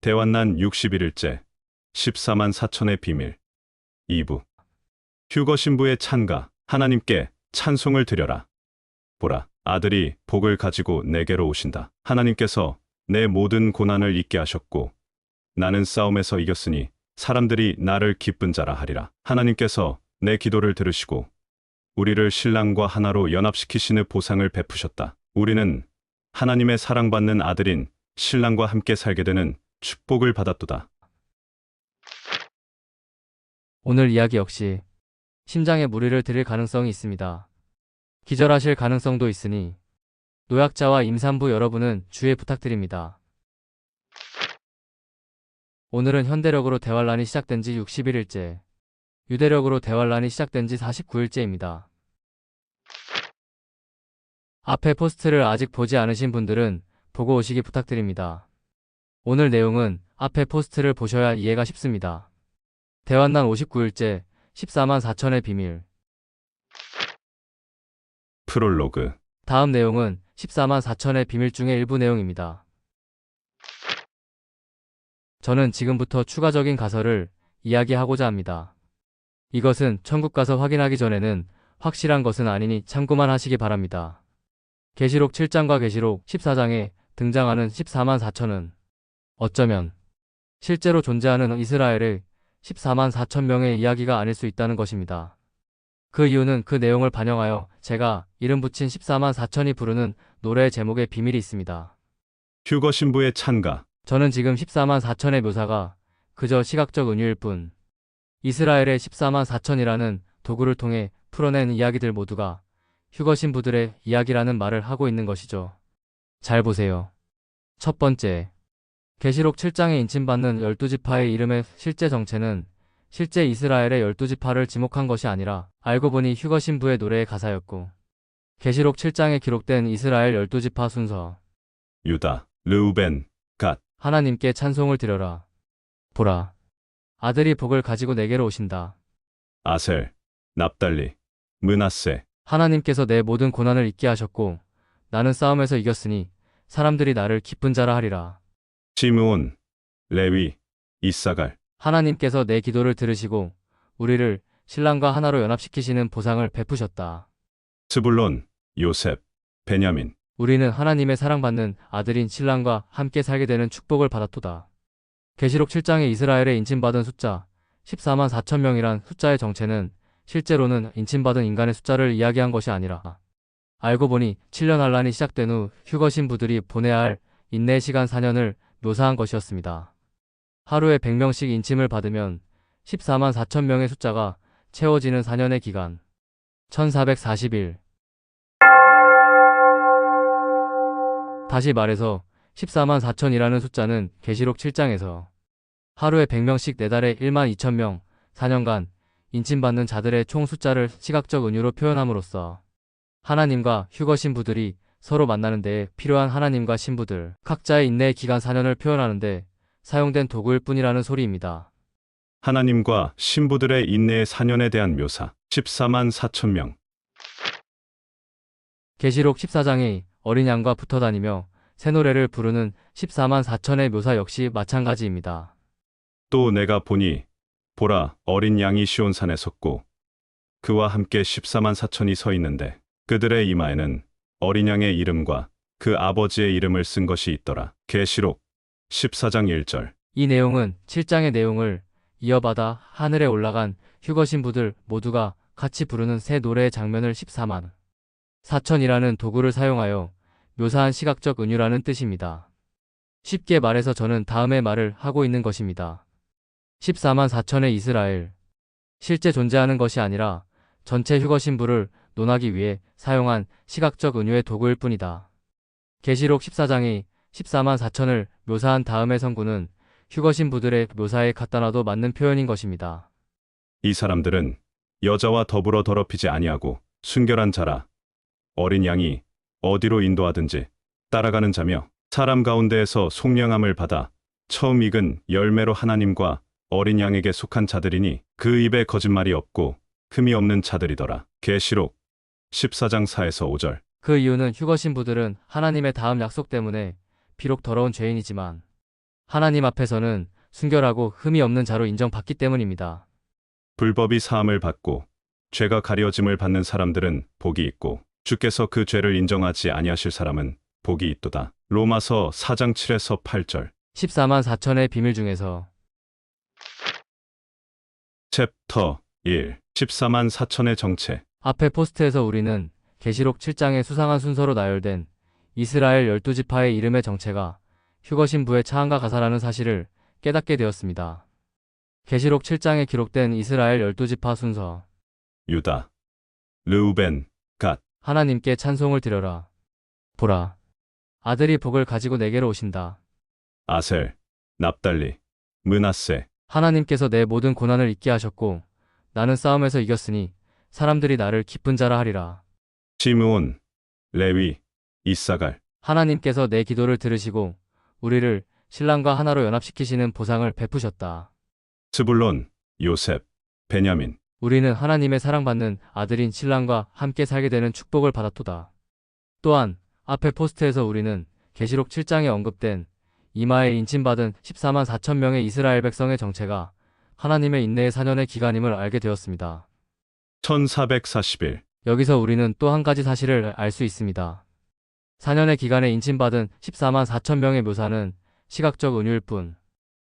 대환난 61일째 14만 4천의 비밀 2부. 휴거 신부의 찬가. 하나님께 찬송을 드려라. 보라, 아들이 복을 가지고 내게로 오신다. 하나님께서 내 모든 고난을 잊게 하셨고 나는 싸움에서 이겼으니 사람들이 나를 기쁜 자라 하리라. 하나님께서 내 기도를 들으시고 우리를 신랑과 하나로 연합시키시는 보상을 베푸셨다. 우리는 하나님의 사랑받는 아들인 신랑과 함께 살게 되는 축복을 받았도다. 오늘 이야기 역시 심장에 무리를 들일 가능성이 있습니다. 기절하실 가능성도 있으니 노약자와 임산부 여러분은 주의 부탁드립니다. 오늘은 현대력으로 대환란이 시작된 지 61일째, 유대력으로 대환란이 시작된 지 49일째입니다. 앞에 포스트를 아직 보지 않으신 분들은 보고 오시기 부탁드립니다. 오늘 내용은 앞에 포스트를 보셔야 이해가 쉽습니다. 대환난 59일째 14만 4천의 비밀. 프롤로그. 다음 내용은 14만 4천의 비밀 중의 일부 내용입니다. 저는 지금부터 추가적인 가설을 이야기하고자 합니다. 이것은 천국 가서 확인하기 전에는 확실한 것은 아니니 참고만 하시기 바랍니다. 계시록 7장과 계시록 14장에 등장하는 14만 4천은 어쩌면 실제로 존재하는 이스라엘의 14만 4천 명의 이야기가 아닐 수 있다는 것입니다. 그 이유는 그 내용을 반영하여 제가 이름 붙인 14만 4천이 부르는 노래의 제목에 비밀이 있습니다. 휴거 신부의 찬가. 저는 지금 14만 4천의 묘사가 그저 시각적 은유일 뿐 이스라엘의 14만 4천이라는 도구를 통해 풀어낸 이야기들 모두가 휴거 신부들의 이야기라는 말을 하고 있는 것이죠. 잘 보세요. 첫 번째, 계시록 7장에 인침받는 12지파의 이름의 실제 정체는 실제 이스라엘의 12지파를 지목한 것이 아니라 알고 보니 휴거 신부의 노래의 가사였고, 계시록 7장에 기록된 이스라엘 12지파 순서. 유다, 르우벤, 갓. 하나님께 찬송을 드려라. 보라, 아들이 복을 가지고 내게로 오신다. 아셀, 납달리, 므낫세. 하나님께서 내 모든 고난을 잊게 하셨고 나는 싸움에서 이겼으니 사람들이 나를 기쁜 자라 하리라. 시므온, 레위, 이사갈. 하나님께서 내 기도를 들으시고 우리를 신랑과 하나로 연합시키시는 보상을 베푸셨다. 스불론, 요셉, 베냐민. 우리는 하나님의 사랑받는 아들인 신랑과 함께 살게 되는 축복을 받았도다. 계시록 7장에 이스라엘의 인침받은 숫자 14만 4천 명이란 숫자의 정체는 실제로는 인침받은 인간의 숫자를 이야기한 것이 아니라 알고 보니 7년 환란이 시작된 후 휴거 신부들이 보내야 할 인내의 시간 4년을 묘사한 것이었습니다. 하루에 100명씩 인침을 받으면 14만 4천 명의 숫자가 채워지는 4년의 기간 1440일. 다시 말해서 14만 4천이라는 숫자는 계시록 7장에서 하루에 100명씩 4달에 1만 2천 명 4년간 인침받는 자들의 총 숫자를 시각적 은유로 표현함으로써 하나님과 휴거 신부들이 서로 만나는 데에 필요한 하나님과 신부들 각자의 인내의 기간 4년을 표현하는 데 사용된 도구일 뿐이라는 소리입니다. 하나님과 신부들의 인내의 4년에 대한 묘사. 14만 4천 명. 계시록 14장의 어린 양과 붙어 다니며 새 노래를 부르는 14만 4천의 묘사 역시 마찬가지입니다. 또 내가 보니 보라, 어린 양이 시온산에 섰고 그와 함께 14만 4천이 서 있는데 그들의 이마에는 어린 양의 이름과 그 아버지의 이름을 쓴 것이 있더라. 계시록 14장 1절. 이 내용은 7장의 내용을 이어받아 하늘에 올라간 휴거 신부들 모두가 같이 부르는 새 노래의 장면을 14만 4천이라는 도구를 사용하여 묘사한 시각적 은유라는 뜻입니다. 쉽게 말해서 저는 다음의 말을 하고 있는 것입니다. 14만 4천의 이스라엘, 실제 존재하는 것이 아니라 전체 휴거 신부를 논하기 위해 사용한 시각적 은유의 도구일 뿐이다. 계시록 14장이 14만 4천을 묘사한 다음의 성구는 휴거 신부들의 묘사에 갖다 놔도 맞는 표현인 것입니다. 이 사람들은 여자와 더불어 더럽히지 아니하고 순결한 자라. 어린 양이 어디로 인도하든지 따라가는 자며 사람 가운데에서 속량함을 받아 처음 익은 열매로 하나님과 어린 양에게 속한 자들이니 그 입에 거짓말이 없고 흠이 없는 자들이더라. 계시록 14장 4에서 5절. 그 이유는 휴거 신부들은 하나님의 다음 약속 때문에 비록 더러운 죄인이지만 하나님 앞에서는 순결하고 흠이 없는 자로 인정받기 때문입니다. 불법이 사함을 받고 죄가 가려짐을 받는 사람들은 복이 있고 주께서 그 죄를 인정하지 아니하실 사람은 복이 있도다. 로마서 4장 7에서 8절. 14만 4천의 비밀 중에서 챕터 1. 14만 4천의 정체. 앞에 포스트에서 우리는 계시록 7장의 수상한 순서로 나열된 이스라엘 12지파의 이름의 정체가 휴거 신부의 차함과 가사라는 사실을 깨닫게 되었습니다. 계시록 7장에 기록된 이스라엘 12지파 순서. 유다, 르우벤, 갓. 하나님께 찬송을 드려라. 보라, 아들이 복을 가지고 내게로 오신다. 아셀, 납달리, 므낫세. 하나님께서 내 모든 고난을 잊게 하셨고 나는 싸움에서 이겼으니 사람들이 나를 기쁜 자라 하리라. 시므온, 레위, 이사갈. 하나님께서 내 기도를 들으시고 우리를 신랑과 하나로 연합시키시는 보상을 베푸셨다. 스불론, 요셉, 베냐민. 우리는 하나님의 사랑받는 아들인 신랑과 함께 살게 되는 축복을 받았도다. 또한 앞에 포스트에서 우리는 계시록 7장에 언급된 이마에 인침받은 14만 4천 명의 이스라엘 백성의 정체가 하나님의 인내의 4년의 기간임을 알게 되었습니다. 1440일. 여기서 우리는 또 한 가지 사실을 알 수 있습니다. 4년의 기간에 인침받은 14만 4천 명의 묘사는 시각적 은유일 뿐,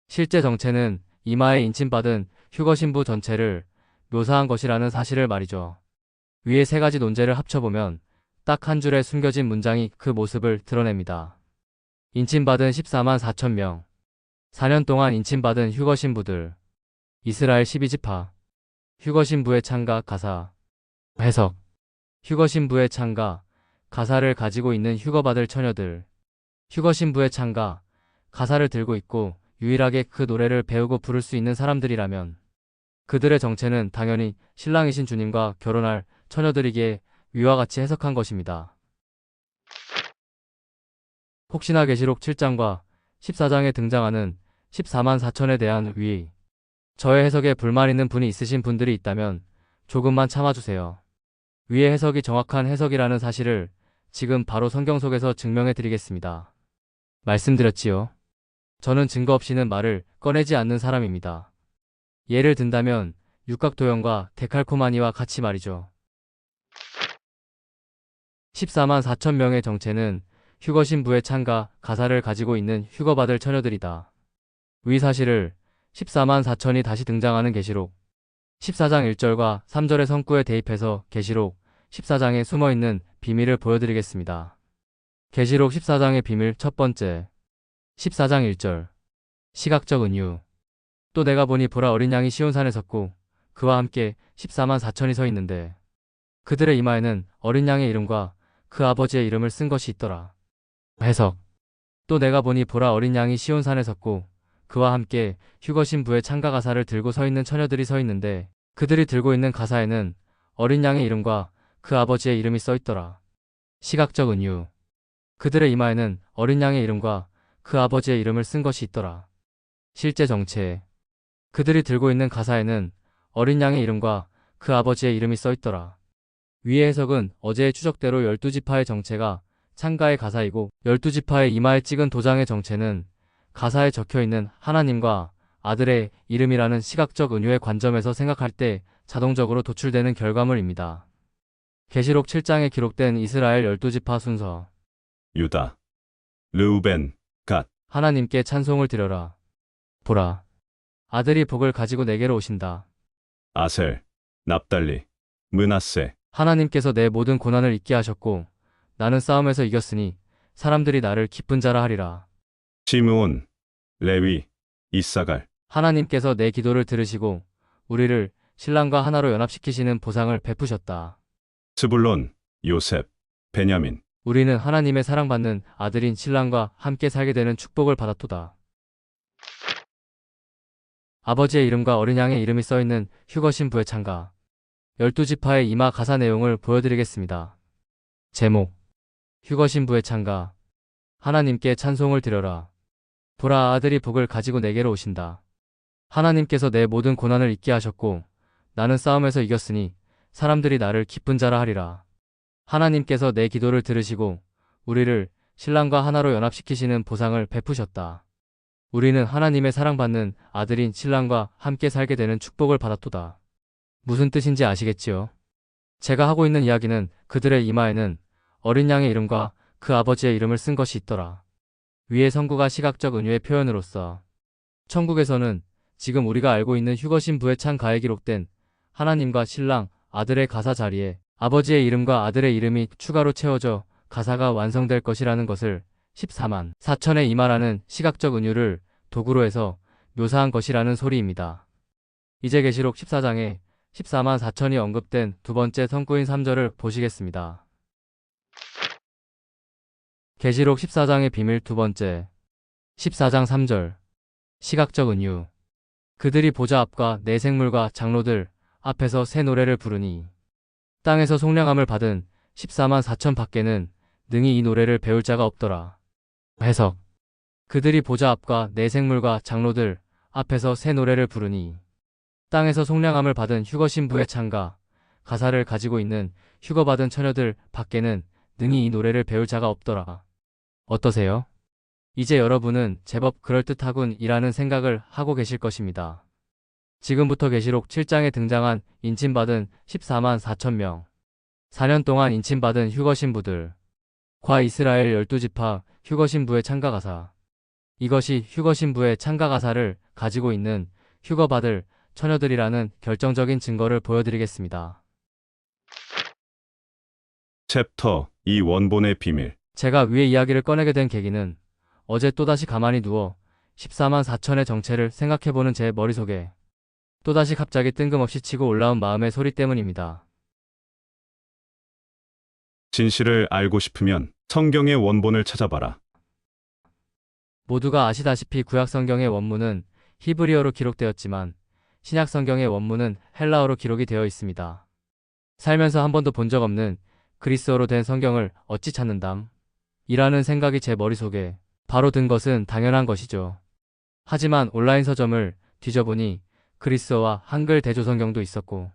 실제 정체는 이마에 인침받은 휴거 신부 전체를 묘사한 것이라는 사실을 말이죠. 위의 세 가지 논제를 합쳐보면 딱 한 줄에 숨겨진 문장이 그 모습을 드러냅니다. 인침받은 14만 4천 명. 4년 동안 인침받은 휴거 신부들. 이스라엘 12지파. 휴거 신부의 창가 가사. 해석. 휴거 신부의 창가 가사를 가지고 있는 휴거받을 처녀들. 휴거 신부의 창가 가사를 들고 있고 유일하게 그 노래를 배우고 부를 수 있는 사람들이라면 그들의 정체는 당연히 신랑이신 주님과 결혼할 처녀들이기에 위와 같이 해석한 것입니다. 혹시나 계시록 7장과 14장에 등장하는 14만 4천에 대한 위, 저의 해석에 불만 있는 분이 있으신 분들이 있다면 조금만 참아주세요. 위의 해석이 정확한 해석이라는 사실을 지금 바로 성경 속에서 증명해 드리겠습니다. 말씀드렸지요. 저는 증거 없이는 말을 꺼내지 않는 사람입니다. 예를 든다면 육각도형과 데칼코마니와 같이 말이죠. 14만 4천 명의 정체는 휴거 신부의 창가 가사를 가지고 있는 휴거받을 처녀들이다. 위 사실을 14만 4천이 다시 등장하는 계시록 14장 1절과 3절의 성구에 대입해서 계시록 14장에 숨어있는 비밀을 보여드리겠습니다. 계시록 14장의 비밀 첫 번째. 14장 1절. 시각적 은유. 또 내가 보니 보라 어린 양이 시온산에 섰고 그와 함께 14만 4천이 서 있는데 그들의 이마에는 어린 양의 이름과 그 아버지의 이름을 쓴 것이 있더라. 해석. 또 내가 보니 보라 어린 양이 시온산에 섰고 그와 함께 휴거 신부의 창가 가사를 들고 서 있는 처녀들이 서 있는데 그들이 들고 있는 가사에는 어린 양의 이름과 그 아버지의 이름이 써 있더라. 시각적 은유. 그들의 이마에는 어린 양의 이름과 그 아버지의 이름을 쓴 것이 있더라. 실제 정체. 그들이 들고 있는 가사에는 어린 양의 이름과 그 아버지의 이름이 써 있더라. 위의 해석은 어제의 추적대로 12지파의 정체가 창가의 가사이고 12지파의 이마에 찍은 도장의 정체는 가사에 적혀있는 하나님과 아들의 이름이라는 시각적 은유의 관점에서 생각할 때 자동적으로 도출되는 결과물입니다. 계시록 7장에 기록된 이스라엘 12지파 순서. 유다, 르우벤, 갓. 하나님께 찬송을 드려라. 보라, 아들이 복을 가지고 내게로 오신다. 아셀, 납달리, 므낫세. 하나님께서 내 모든 고난을 잊게 하셨고 나는 싸움에서 이겼으니 사람들이 나를 기쁜 자라 하리라. 시므온, 레위, 이사갈. 하나님께서 내 기도를 들으시고 우리를 신랑과 하나로 연합시키시는 보상을 베푸셨다. 스불론, 요셉, 베냐민. 우리는 하나님의 사랑받는 아들인 신랑과 함께 살게 되는 축복을 받았도다. 아버지의 이름과 어린 양의 이름이 써있는 휴거 신부의 창가. 12지파의 이마 가사 내용을 보여드리겠습니다. 제목. 휴거 신부의 창가. 하나님께 찬송을 드려라. 보라 아들이 복을 가지고 내게로 오신다. 하나님께서 내 모든 고난을 잊게 하셨고 나는 싸움에서 이겼으니 사람들이 나를 기쁜 자라 하리라. 하나님께서 내 기도를 들으시고 우리를 신랑과 하나로 연합시키시는 보상을 베푸셨다. 우리는 하나님의 사랑받는 아들인 신랑과 함께 살게 되는 축복을 받았도다. 무슨 뜻인지 아시겠지요? 제가 하고 있는 이야기는 그들의 이마에는 어린 양의 이름과 그 아버지의 이름을 쓴 것이 있더라. 위의 성구가 시각적 은유의 표현으로서 천국에서는 지금 우리가 알고 있는 휴거신부의 창가에 기록된 하나님과 신랑, 아들의 가사 자리에 아버지의 이름과 아들의 이름이 추가로 채워져 가사가 완성될 것이라는 것을 14만 4천의 이마라는 시각적 은유를 도구로 해서 묘사한 것이라는 소리입니다. 이제 계시록 14장에 14만 4천이 언급된 두 번째 성구인 3절을 보시겠습니다. 계시록 14장의 비밀 두 번째 14장 3절 시각적 은유 그들이 보좌 앞과 네 생물과 장로들 앞에서 새 노래를 부르니 땅에서 속량함을 받은 14만 4천 밖에는 능히 이 노래를 배울 자가 없더라. 해석 그들이 보좌 앞과 네 생물과 장로들 앞에서 새 노래를 부르니 땅에서 속량함을 받은 휴거신부의 창가 가사를 가지고 있는 휴거받은 처녀들 밖에는 능히 이 노래를 배울 자가 없더라. 어떠세요? 이제 여러분은 제법 그럴듯하군 이라는 생각을 하고 계실 것입니다. 지금부터 계시록 7장에 등장한 인침받은 14만 4천 명 4년 동안 인침받은 휴거신부들 과 이스라엘 12지파 휴거신부의 창가가사 이것이 휴거신부의 창가가사를 가지고 있는 휴거받을 처녀들이라는 결정적인 증거를 보여드리겠습니다. 챕터 2 원본의 비밀. 제가 위의 이야기를 꺼내게 된 계기는 어제 또다시 가만히 누워 14만 4천의 정체를 생각해보는 제 머릿속에 또다시 갑자기 뜬금없이 치고 올라온 마음의 소리 때문입니다. 진실을 알고 싶으면 성경의 원본을 찾아봐라. 모두가 아시다시피 구약 성경의 원문은 히브리어로 기록되었지만 신약 성경의 원문은 헬라어로 기록이 되어 있습니다. 살면서 한 번도 본 적 없는 그리스어로 된 성경을 어찌 찾는담? 이라는 생각이 제 머릿속에 바로 든 것은 당연한 것이죠. 하지만 온라인 서점을 뒤져보니 그리스어와 한글 대조 성경도 있었고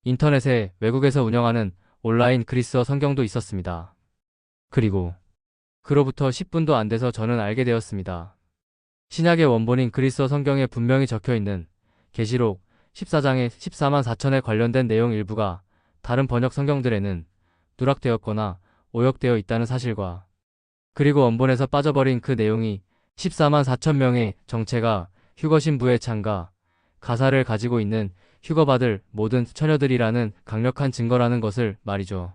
인터넷에 외국에서 운영하는 온라인 그리스어 성경도 있었습니다. 그리고 그로부터 10분도 안 돼서 저는 알게 되었습니다. 신약의 원본인 그리스어 성경에 분명히 적혀있는 계시록 14장의 14만 4천에 관련된 내용 일부가 다른 번역 성경들에는 누락되었거나 오역되어 있다는 사실과 그리고 원본에서 빠져버린 그 내용이 14만 4천 명의 정체가 휴거신부의 창가 가사를 가지고 있는 휴거받을 모든 처녀들이라는 강력한 증거라는 것을 말이죠.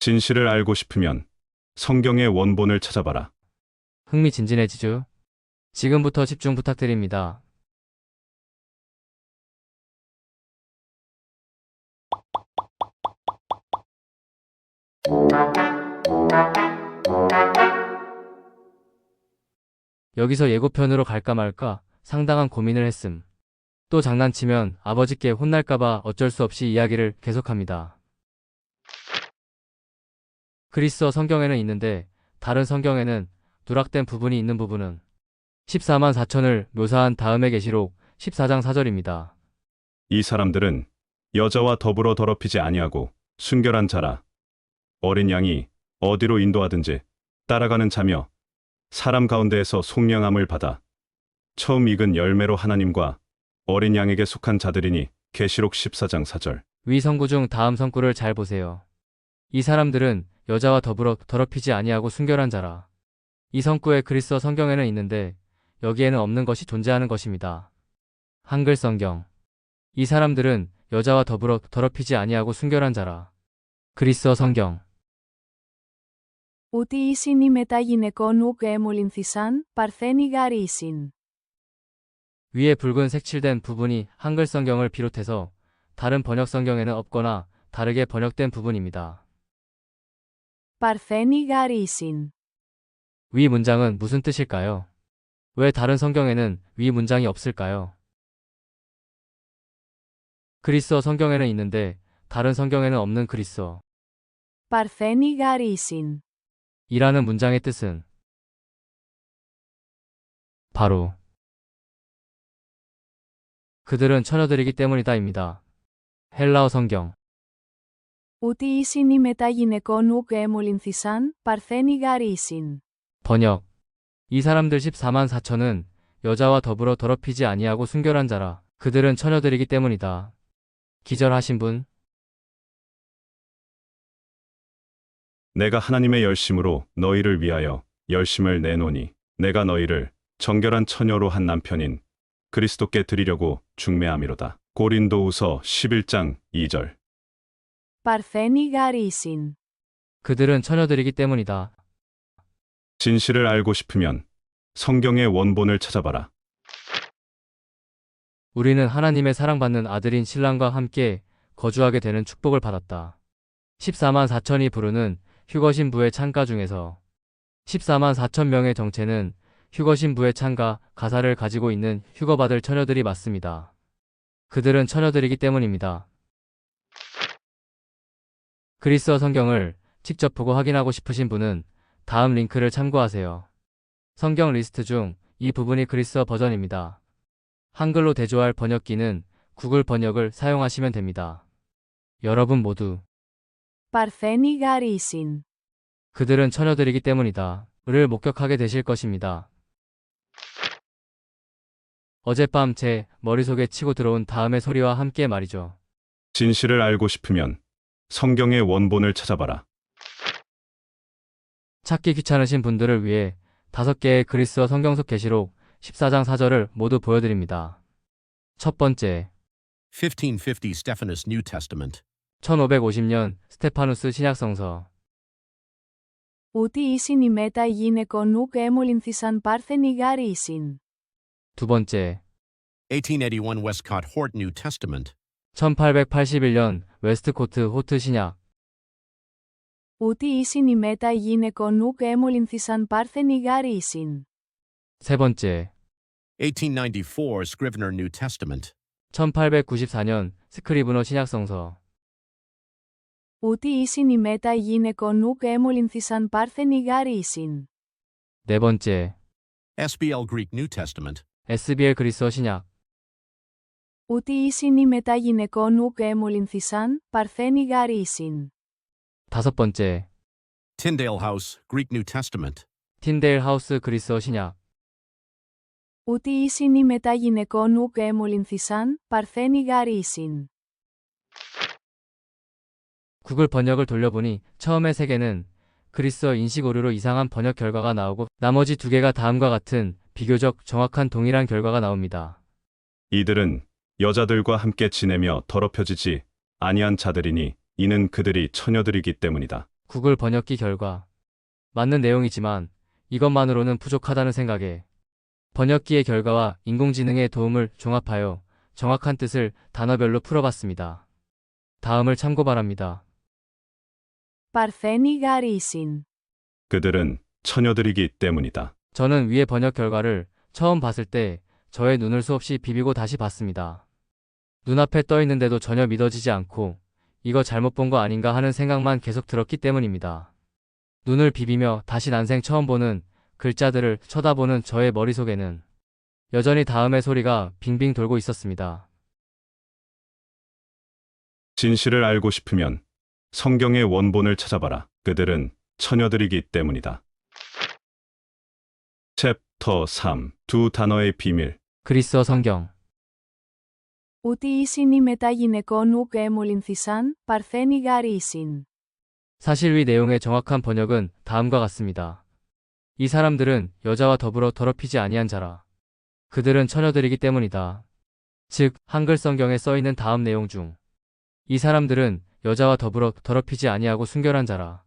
진실을 알고 싶으면 성경의 원본을 찾아봐라. 흥미진진해지죠? 지금부터 집중 부탁드립니다. 여기서 예고편으로 갈까 말까 상당한 고민을 했음. 또 장난치면 아버지께 혼날까봐 어쩔 수 없이 이야기를 계속합니다. 그리스어 성경에는 있는데 다른 성경에는 누락된 부분이 있는 부분은 14만 4천을 묘사한 다음의 계시록 14장 4절입니다. 이 사람들은 여자와 더불어 더럽히지 아니하고 순결한 자라. 어린 양이 어디로 인도하든지 따라가는 자며 사람 가운데에서 속량함을 받아 처음 익은 열매로 하나님과 어린 양에게 속한 자들이니 계시록 14장 4절. 위 성구 중 다음 성구를 잘 보세요. 이 사람들은 여자와 더불어 더럽히지 아니하고 순결한 자라. 이 성구에 그리스어 성경에는 있는데 여기에는 없는 것이 존재하는 것입니다. 한글 성경. 이 사람들은 여자와 더불어 더럽히지 아니하고 순결한 자라. 그리스어 성경. Ούτε ήσιν οι μετά γυναικών ουκ έμολυνθησαν, παρθένοι γαρίσιν. 위에 붉은 색칠된 부분이 한글 성경을 비롯해서 다른 번역 성경에는 없거나 다르게 번역된 부분입니다. Παρθένοι γαρίσιν. 위 문장은 무슨 뜻일까요? 왜 다른 성경에는 위 문장이 없을까요? 그리스어 성경에는 있는데 다른 성경에는 없는 그리스어 Παρθένοι γαρίσιν. 이라는 문장의 뜻은 바로 그들은 처녀들이기 때문이다입니다. 헬라어 성경. Ούτε ήσιν οι μετά γυναικών ουκ έμολυνθησαν, παρθένοι γαρίσιν. 번역. 이 사람들 14만 4천은 여자와 더불어 더럽히지 아니하고 순결한 자라. 그들은 처녀들이기 때문이다. 기절하신 분? 내가 하나님의 열심으로 너희를 위하여 열심을 내노니 내가 너희를 정결한 처녀로 한 남편인 그리스도께 드리려고 중매함이로다. 고린도후서 11장 2절. Παρθένη γαρίσιν. 그들은 처녀들이기 때문이다. 진실을 알고 싶으면 성경의 원본을 찾아봐라. 우리는 하나님의 사랑받는 아들인 신랑과 함께 거주하게 되는 축복을 받았다. 14만 4천이 부르는 휴거신부의 찬가 중에서 14만 4천 명의 정체는 휴거신부의 찬가 가사를 가지고 있는 휴거받을 처녀들이 맞습니다. 그들은 처녀들이기 때문입니다. 그리스어 성경을 직접 보고 확인하고 싶으신 분은 다음 링크를 참고하세요. 성경 리스트 중 이 부분이 그리스어 버전입니다. 한글로 대조할 번역기는 구글 번역을 사용하시면 됩니다. 여러분 모두 Παρθένη γαρίσιν. 그들은 처녀들이기 때문이다. 를 목격하게 되실 것입니다. 어젯밤 제 머릿속에 치고 들어온 다음의 소리와 함께 말이죠. 진실을 알고 싶으면 성경의 원본을 찾아봐라. 찾기 귀찮으신 분들을 위해 5개의 그리스어 성경속 계시록 14장 4절을 모두 보여드립니다. 첫 번째, 1550 Stephanus New Testament. 1550년 스테파누스 신약성서. Ούτι ήσιν η μέτα γυναικον ουκ έμολυνθησαν πάρθενη γαρίσιν. 두 번째, 1881 Westcott Hort New Testament. 1881년 웨스트코트 호트 신약. Ούτι ήσιν η μέτα γυναικον ουκ έμολυνθησαν πάρθενη γαρίσιν. 세 번째, 1894 Scrivener New Testament. 1894년 스크리브너 신약성서. Ούτι ήσιν η μέτα γυναικον ουκ έμολυνθησαν πάρθενη γαρίσιν. 네 번째, SBL Greek New Testament. SBL 그리스어 신약. Ούτι ήσιν η μέτα γυναικον ουκ έμολυνθησαν πάρθενη γαρίσιν. 다섯 번째, Tyndale House Greek New Testament. 틴데일 하우스 그리스어 신약. Ούτι ήσιν η μέτα γυναικον ουκ έμολυνθησαν πάρθενη γαρίσιν. 구글 번역을 돌려보니 처음에 3개는 그리스어 인식 오류로 이상한 번역 결과가 나오고 나머지 2개가 다음과 같은 비교적 정확한 동일한 결과가 나옵니다. 이들은 여자들과 함께 지내며 더럽혀지지 아니한 자들이니 이는 그들이 처녀들이기 때문이다. 구글 번역기 결과. 맞는 내용이지만 이것만으로는 부족하다는 생각에 번역기의 결과와 인공지능의 도움을 종합하여 정확한 뜻을 단어별로 풀어봤습니다. 다음을 참고 바랍니다. Παρθένη γαρίσιν. 그들은 처녀들이기 때문이다. 저는 위의 번역 결과를 처음 봤을 때 저의 눈을 수없이 비비고 다시 봤습니다. 눈앞에 떠 있는데도 전혀 믿어지지 않고 이거 잘못 본 거 아닌가 하는 생각만 계속 들었기 때문입니다. 눈을 비비며 다시 난생 처음 보는 글자들을 쳐다보는 저의 머릿속에는 여전히 다음의 소리가 빙빙 돌고 있었습니다. 진실을 알고 싶으면 성경의 원본을 찾아봐라. 그들은 처녀들이기 때문이다. 챕터 3. 두 단어의 비밀. 그리스어 성경. Ούτι ήσιν η μέτα γυναικον ουκ έμολυνθησαν πάρθενη γαρίσιν. 사실 위 내용의 정확한 번역은 다음과 같습니다. 이 사람들은 여자와 더불어 더럽히지 아니한 자라. 그들은 처녀들이기 때문이다. 즉, 한글 성경에 써있는 다음 내용 중 이 사람들은 여자와 더불어 더럽히지 아니하고 순결한 자라.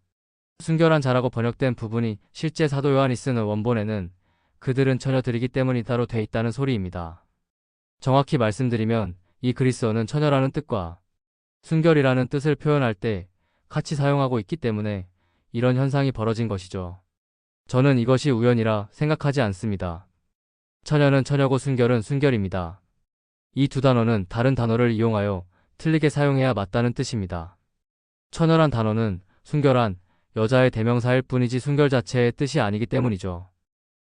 순결한 자라고 번역된 부분이 실제 사도 요한이 쓰는 원본에는 그들은 처녀들이기 때문이다로 돼 있다는 소리입니다. 정확히 말씀드리면 이 그리스어는 처녀라는 뜻과 순결이라는 뜻을 표현할 때 같이 사용하고 있기 때문에 이런 현상이 벌어진 것이죠. 저는 이것이 우연이라 생각하지 않습니다. 처녀는 처녀고 순결은 순결입니다. 이 두 단어는 다른 단어를 이용하여 틀리게 사용해야 맞다는 뜻입니다. 처녀란 단어는 순결한 여자의 대명사일 뿐이지 순결 자체의 뜻이 아니기 때문이죠.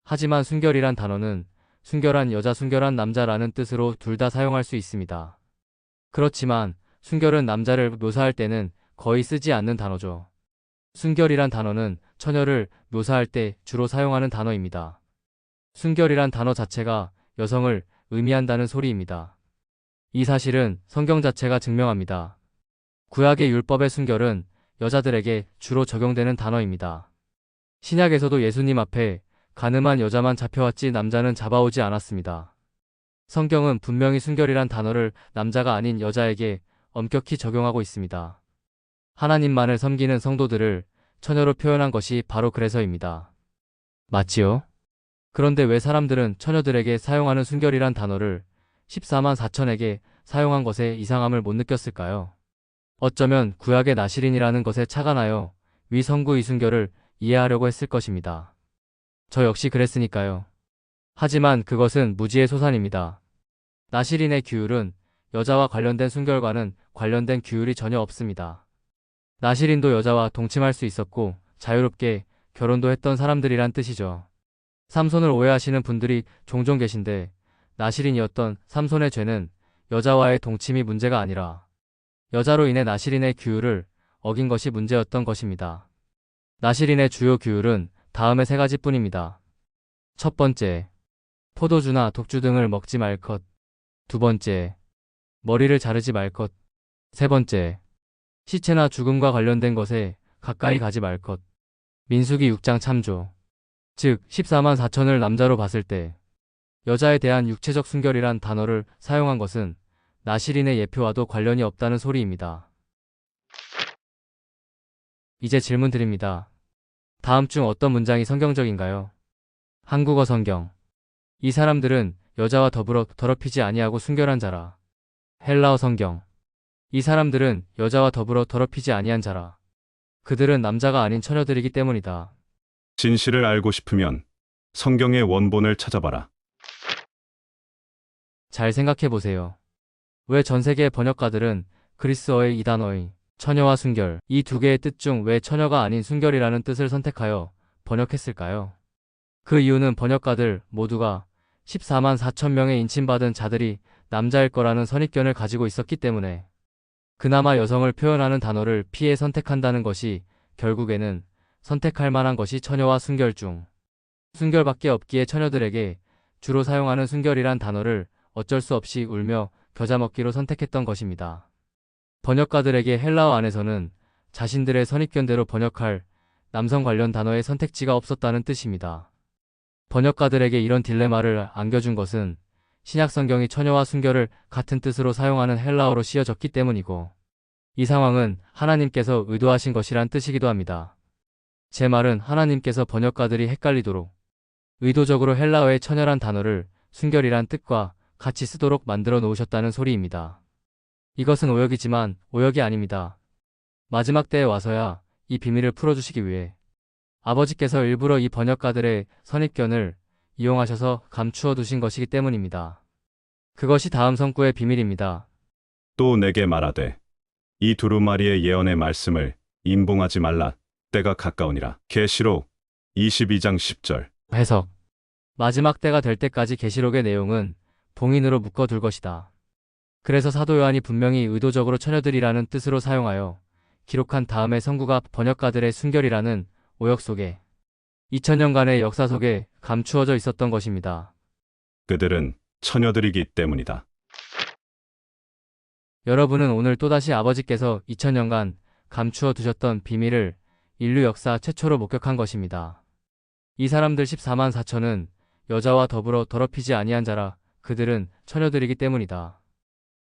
하지만 순결이란 단어는 순결한 여자, 순결한 남자라는 뜻으로 둘 다 사용할 수 있습니다. 그렇지만 순결은 남자를 묘사할 때는 거의 쓰지 않는 단어죠. 순결이란 단어는 처녀를 묘사할 때 주로 사용하는 단어입니다. 순결이란 단어 자체가 여성을 의미한다는 소리입니다. 이 사실은 성경 자체가 증명합니다. 구약의 율법의 순결은 여자들에게 주로 적용되는 단어입니다. 신약에서도 예수님 앞에 가늠한 여자만 잡혀왔지 남자는 잡아오지 않았습니다. 성경은 분명히 순결이란 단어를 남자가 아닌 여자에게 엄격히 적용하고 있습니다. 하나님만을 섬기는 성도들을 처녀로 표현한 것이 바로 그래서입니다. 맞지요? 그런데 왜 사람들은 처녀들에게 사용하는 순결이란 단어를 14만 4천에게 사용한 것에 이상함을 못 느꼈을까요? 어쩌면 구약의 나시린이라는 것에 착안하여 위 성구 이순결을 이해하려고 했을 것입니다. 저 역시 그랬으니까요. 하지만 그것은 무지의 소산입니다. 나시린의 규율은 여자와 관련된 순결과는 관련된 규율이 전혀 없습니다. 나시린도 여자와 동침할 수 있었고 자유롭게 결혼도 했던 사람들이란 뜻이죠. 삼손을 오해하시는 분들이 종종 계신데 나시린이었던 삼손의 죄는 여자와의 동침이 문제가 아니라 여자로 인해 나시린의 규율을 어긴 것이 문제였던 것입니다. 나시린의 주요 규율은 다음의 세 가지뿐입니다. 첫 번째, 포도주나 독주 등을 먹지 말 것. 두 번째, 머리를 자르지 말 것. 세 번째, 시체나 죽음과 관련된 것에 가까이 가지 말 것. 민수기 6장 참조. 즉 14만 4천을 남자로 봤을 때 여자에 대한 육체적 순결이란 단어를 사용한 것은 나시린의 예표와도 관련이 없다는 소리입니다. 이제 질문 드립니다. 다음 중 어떤 문장이 성경적인가요? 한국어 성경. 이 사람들은 여자와 더불어 더럽히지 아니하고 순결한 자라. 헬라어 성경. 이 사람들은 여자와 더불어 더럽히지 아니한 자라. 그들은 남자가 아닌 처녀들이기 때문이다. 진실을 알고 싶으면 성경의 원본을 찾아봐라. 잘 생각해 보세요. 왜 전 세계 번역가들은 그리스어의 이 단어의 처녀와 순결, 이 두 개의 뜻 중 왜 처녀가 아닌 순결이라는 뜻을 선택하여 번역했을까요? 그 이유는 번역가들 모두가 14만 4천 명의 인침받은 자들이 남자일 거라는 선입견을 가지고 있었기 때문에 그나마 여성을 표현하는 단어를 피해 선택한다는 것이 결국에는 선택할 만한 것이 처녀와 순결 중 순결밖에 없기에 처녀들에게 주로 사용하는 순결이란 단어를 어쩔 수 없이 울며 겨자 먹기로 선택했던 것입니다. 번역가들에게 헬라어 안에서는 자신들의 선입견대로 번역할 남성 관련 단어의 선택지가 없었다는 뜻입니다. 번역가들에게 이런 딜레마를 안겨준 것은 신약 성경이 처녀와 순결을 같은 뜻으로 사용하는 헬라어로 씌어졌기 때문이고 이 상황은 하나님께서 의도하신 것이란 뜻이기도 합니다. 제 말은 하나님께서 번역가들이 헷갈리도록 의도적으로 헬라어의 처녀란 단어를 순결이란 뜻과 같이 쓰도록 만들어 놓으셨다는 소리입니다. 이것은 오역이지만 오역이 아닙니다. 마지막 때에 와서야 이 비밀을 풀어주시기 위해 아버지께서 일부러 이 번역가들의 선입견을 이용하셔서 감추어 두신 것이기 때문입니다. 그것이 다음 성구의 비밀입니다. 또 내게 말하되 이 두루마리의 예언의 말씀을 임봉하지 말라. 때가 가까우니라. 계시록 22장 10절. 해석. 마지막 때가 될 때까지 계시록의 내용은 봉인으로 묶어둘 것이다. 그래서 사도 요한이 분명히 의도적으로 처녀들이라는 뜻으로 사용하여 기록한 다음에 성구가 번역가들의 순결이라는 오역 속에 2000년간의 역사 속에 감추어져 있었던 것입니다. 그들은 처녀들이기 때문이다. 여러분은 오늘 또다시 아버지께서 2000년간 감추어 두셨던 비밀을 인류 역사 최초로 목격한 것입니다. 이 사람들 14만 4천은 여자와 더불어 더럽히지 아니한 자라. 그들은 처녀들이기 때문이다.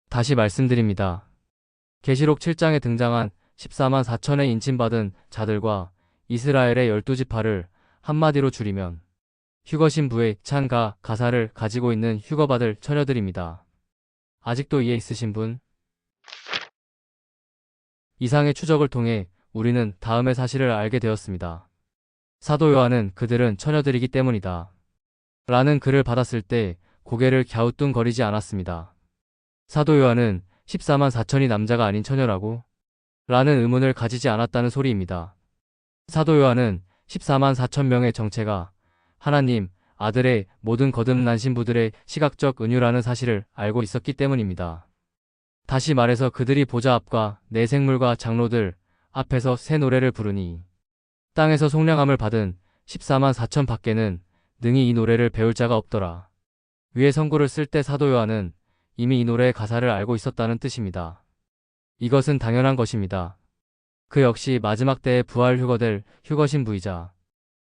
다시 말씀드립니다. 계시록 7장에 등장한 14만 4천의 인침받은 자들과 이스라엘의 12지파를 한마디로 줄이면 휴거신부의 찬가 가사를 가지고 있는 휴거받을 처녀들입니다. 아직도 이해 있으신 분? 이상의 추적을 통해 우리는 다음의 사실을 알게 되었습니다. 사도 요한은 그들은 처녀들이기 때문이다. 라는 글을 받았을 때 고개를 갸우뚱거리지 않았습니다. 사도 요한은 14만 4천이 남자가 아닌 처녀라고? 라는 의문을 가지지 않았다는 소리입니다. 사도 요한은 14만 4천 명의 정체가 하나님, 아들의 모든 거듭난 신부들의 시각적 은유라는 사실을 알고 있었기 때문입니다. 다시 말해서 그들이 보좌 앞과 내 생물과 장로들 앞에서 새 노래를 부르니 땅에서 속량함을 받은 14만 4천 밖에는 능히 이 노래를 배울 자가 없더라. 위의 선구를 쓸 때 사도 요한은 이미 이 노래의 가사를 알고 있었다는 뜻입니다. 이것은 당연한 것입니다. 그 역시 마지막 때의 부활 휴거될 휴거신부이자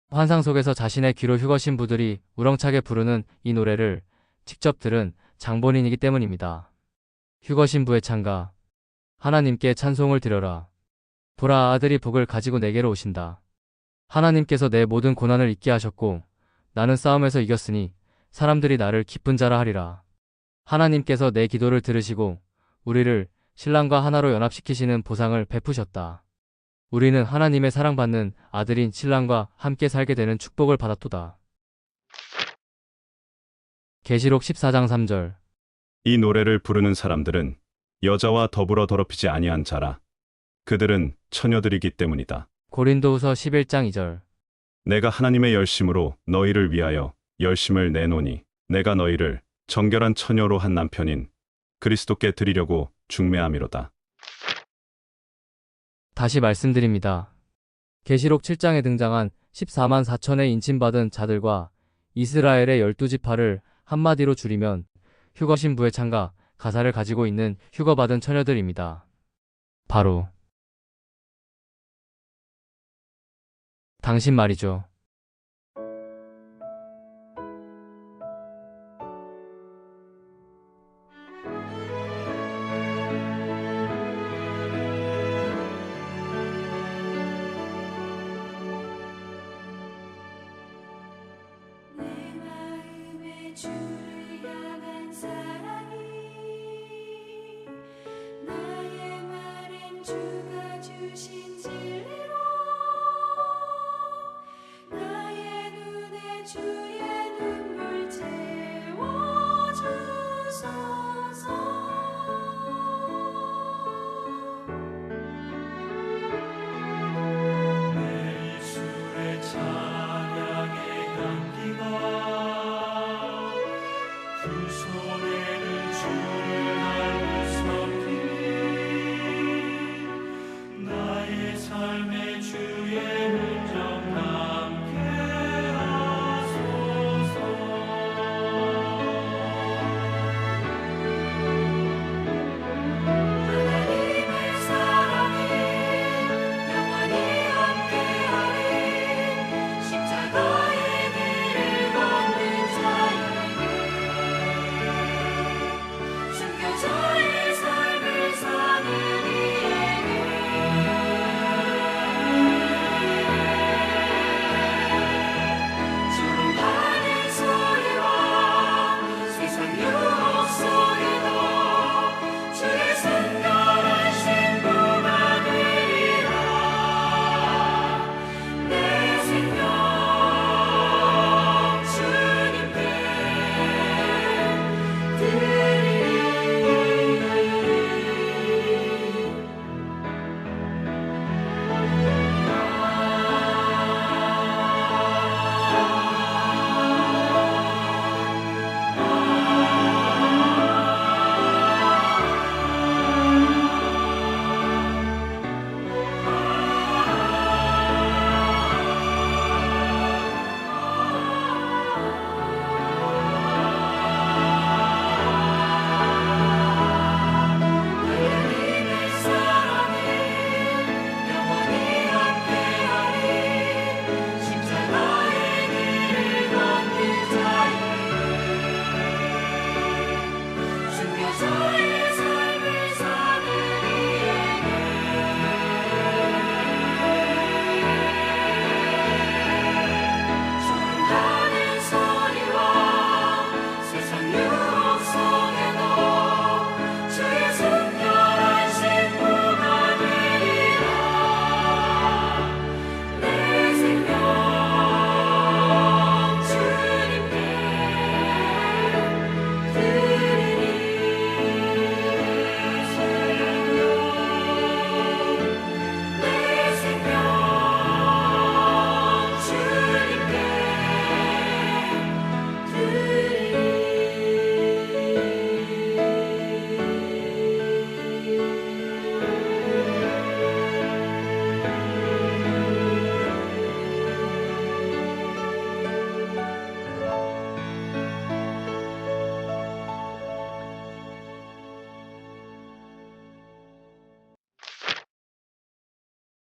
환상 속에서 자신의 귀로 휴거신부들이 우렁차게 부르는 이 노래를 직접 들은 장본인이기 때문입니다. 휴거신부의 찬가. 하나님께 찬송을 드려라. 보라, 아들이 복을 가지고 내게로 오신다. 하나님께서 내 모든 고난을 잊게 하셨고 나는 싸움에서 이겼으니 사람들이 나를 기쁜 자라 하리라. 하나님께서 내 기도를 들으시고 우리를 신랑과 하나로 연합시키시는 보상을 베푸셨다. 우리는 하나님의 사랑받는 아들인 신랑과 함께 살게 되는 축복을 받았도다. 계시록 14장 3절. 이 노래를 부르는 사람들은 여자와 더불어 더럽히지 아니한 자라. 그들은 처녀들이기 때문이다. 고린도후서 11장 2절. 내가 하나님의 열심으로 너희를 위하여 열심을 내노니 내가 너희를 정결한 처녀로 한 남편인 그리스도께 드리려고 중매함이로다. 다시 말씀드립니다. 계시록 7장에 등장한 14만 4천의 인침받은 자들과 이스라엘의 12지파를 한마디로 줄이면 휴거신부의 찬가, 가사를 가지고 있는 휴거받은 처녀들입니다. 바로 당신 말이죠. 내 마음에 주를 향한 사랑이 나의 말엔 주가 주신 진리로 나의 눈에 주의 눈물 채워주소서. 내 입술에 찬양의 향기가 두 손에는 주를 달고 섬기니 나의 삶에 주의 흔적 남게 하소서. 하나님의 사랑이 영원히 함께하리. 십자가의 길을 걷는 자에게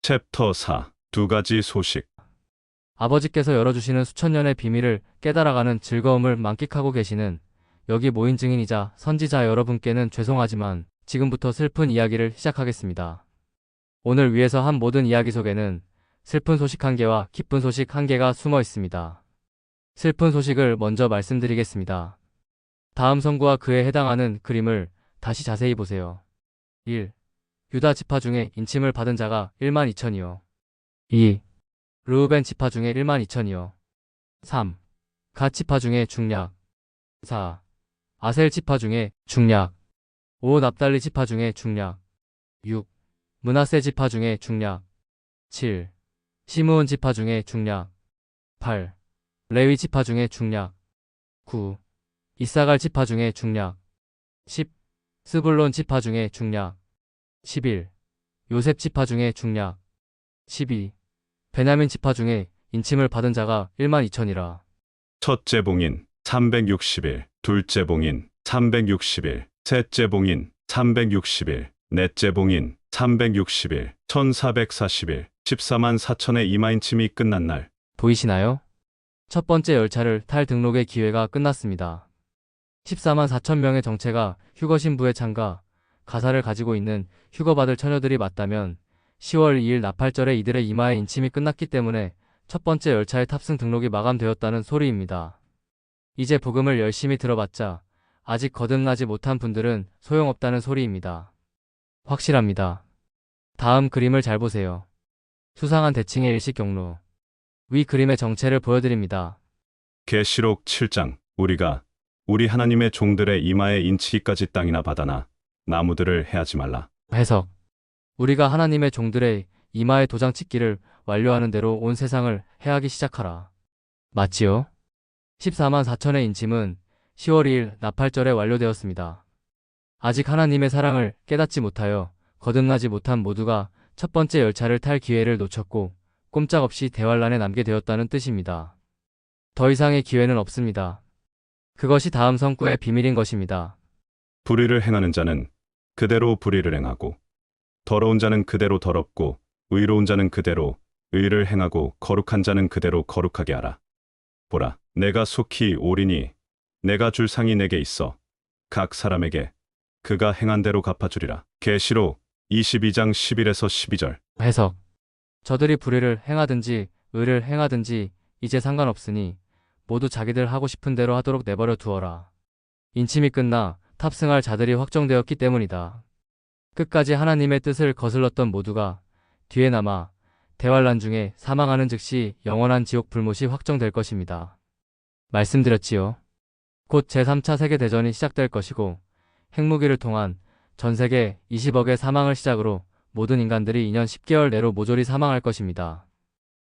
챕터 4. 두 가지 소식. 아버지께서 열어주시는 수천 년의 비밀을 깨달아가는 즐거움을 만끽하고 계시는 여기 모인 증인이자 선지자 여러분께는 죄송하지만 지금부터 슬픈 이야기를 시작하겠습니다. 오늘 위에서 한 모든 이야기 속에는 슬픈 소식 한 개와 기쁜 소식 한 개가 숨어 있습니다. 슬픈 소식을 먼저 말씀드리겠습니다. 다음 성구와 그에 해당하는 그림을 다시 자세히 보세요. 1. 유다 지파 중에 인침을 받은 자가 1만 2천이요. 2. 르우벤 지파 중에 1만 2천이요. 3. 갓 지파 중에 중략. 4. 아셀 지파 중에 중략. 5. 납달리 지파 중에 중략. 6. 므낫세 지파 중에 중략. 7. 시므온 지파 중에 중략. 8. 레위 지파 중에 중략. 9. 이사갈 지파 중에 중략. 10. 스불론 지파 중에 중략. 11. 요셉 지파 중에 중략. 12. 베냐민 지파 중에 인침을 받은 자가 1만 2천이라. 첫째 봉인 360일, 둘째 봉인 360일, 셋째 봉인 360일, 넷째 봉인 360일, 1440일, 14만 4천의 이마인침이 끝난 날. 보이시나요? 첫 번째 열차를 탈 등록의 기회가 끝났습니다. 14만 4천 명의 정체가 휴거 신부의 창과 가사를 가지고 있는 휴거받을 처녀들이 맞다면 10월 2일 나팔절에 이들의 이마에 인침이 끝났기 때문에 첫 번째 열차의 탑승 등록이 마감되었다는 소리입니다. 이제 복음을 열심히 들어봤자 아직 거듭나지 못한 분들은 소용없다는 소리입니다. 확실합니다. 다음 그림을 잘 보세요. 수상한 대칭의 일식 경로. 위 그림의 정체를 보여드립니다. 계시록 7장. 우리가 우리 하나님의 종들의 이마에 인치기까지 땅이나 바다나 나무들을 해하지 말라. 해석. 우리가 하나님의 종들의 이마에 도장 찍기를 완료하는 대로 온 세상을 해하기 시작하라. 맞지요? 14만 4천의 인침은 10월 2일 나팔절에 완료되었습니다. 아직 하나님의 사랑을 깨닫지 못하여 거듭나지 못한 모두가 첫 번째 열차를 탈 기회를 놓쳤고 꼼짝없이 대환란에 남게 되었다는 뜻입니다. 더 이상의 기회는 없습니다. 그것이 다음 성구의 비밀인 것입니다. 불의를 행하는 자는 그대로 불의를 행하고 더러운 자는 그대로 더럽고 의로운 자는 그대로 의를 행하고 거룩한 자는 그대로 거룩하게 하라. 보라, 내가 속히 오리니 내가 줄 상이 내게 있어 각 사람에게 그가 행한 대로 갚아주리라. 계시록 22장 11에서 12절. 해석. 저들이 불의를 행하든지 의를 행하든지 이제 상관없으니 모두 자기들 하고 싶은 대로 하도록 내버려 두어라. 인침이 끝나 탑승할 자들이 확정되었기 때문이다. 끝까지 하나님의 뜻을 거슬렀던 모두가 뒤에 남아 대환란 중에 사망하는 즉시 영원한 지옥 불못이 확정될 것입니다. 말씀드렸지요. 곧 제3차 세계대전이 시작될 것이고 핵무기를 통한 전 세계 20억의 사망을 시작으로 모든 인간들이 2년 10개월 내로 모조리 사망할 것입니다.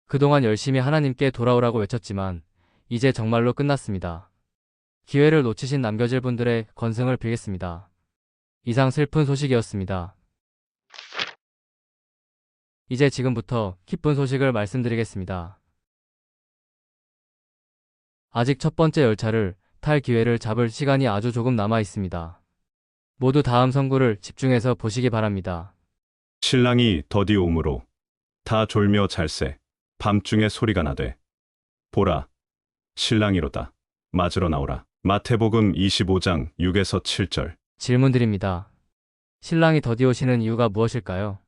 그동안 열심히 하나님께 돌아오라고 외쳤지만 이제 정말로 끝났습니다. 기회를 놓치신 남겨질 분들의 건승을 빌겠습니다. 이상 슬픈 소식이었습니다. 이제 지금부터 기쁜 소식을 말씀드리겠습니다. 아직 첫 번째 열차를 탈 기회를 잡을 시간이 아주 조금 남아 있습니다. 모두 다음 성구를 집중해서 보시기 바랍니다. 신랑이 더디 오므로 다 졸며 잘세 밤중에 소리가 나되 보라 신랑이로다 맞으러 나오라. 마태복음 25장 6에서 7절. 질문드립니다. 신랑이 더디 오시는 이유가 무엇일까요?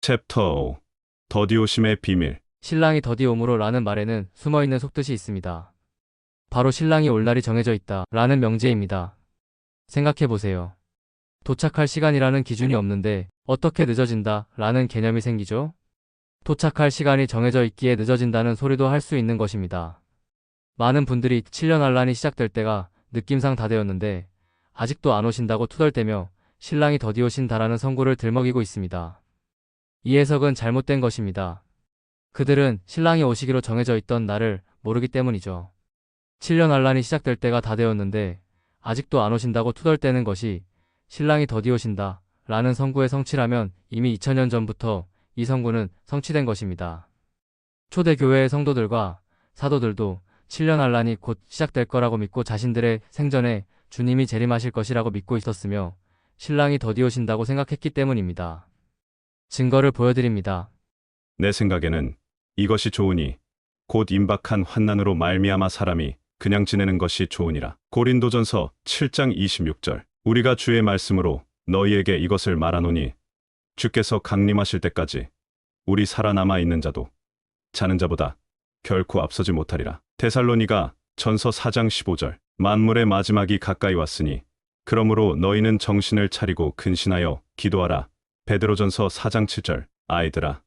챕터 5. 더디 오심의 비밀. 신랑이 더디 오므로 라는 말에는 숨어있는 속뜻이 있습니다. 바로 신랑이 올 날이 정해져 있다 라는 명제입니다. 생각해보세요. 도착할 시간이라는 기준이 없는데 어떻게 늦어진다 라는 개념이 생기죠? 도착할 시간이 정해져 있기에 늦어진다는 소리도 할 수 있는 것입니다. 많은 분들이 7년 환란이 시작될 때가 느낌상 다 되었는데 아직도 안 오신다고 투덜대며 신랑이 더디 오신다라는 선구를 들먹이고 있습니다. 이 해석은 잘못된 것입니다. 그들은 신랑이 오시기로 정해져 있던 날을 모르기 때문이죠. 7년 환란이 시작될 때가 다 되었는데 아직도 안 오신다고 투덜대는 것이 신랑이 더디 오신다 라는 선구의 성취라면 이미 2000년 전부터 이 선구는 성취된 것입니다. 초대교회의 성도들과 사도들도 7년 환란이 곧 시작될 거라고 믿고 자신들의 생전에 주님이 재림하실 것이라고 믿고 있었으며 신랑이 더디 오신다고 생각했기 때문입니다. 증거를 보여드립니다. 내 생각에는 이것이 좋으니 곧 임박한 환난으로 말미암아 사람이 그냥 지내는 것이 좋으니라. 고린도전서 7장 26절. 우리가 주의 말씀으로 너희에게 이것을 말하노니 주께서 강림하실 때까지 우리 살아남아 있는 자도 자는 자보다 결코 앞서지 못하리라. 데살로니가 전서 4장 15절. 만물의 마지막이 가까이 왔으니 그러므로 너희는 정신을 차리고 근신하여 기도하라. 베드로전서 4장 7절. 아이들아,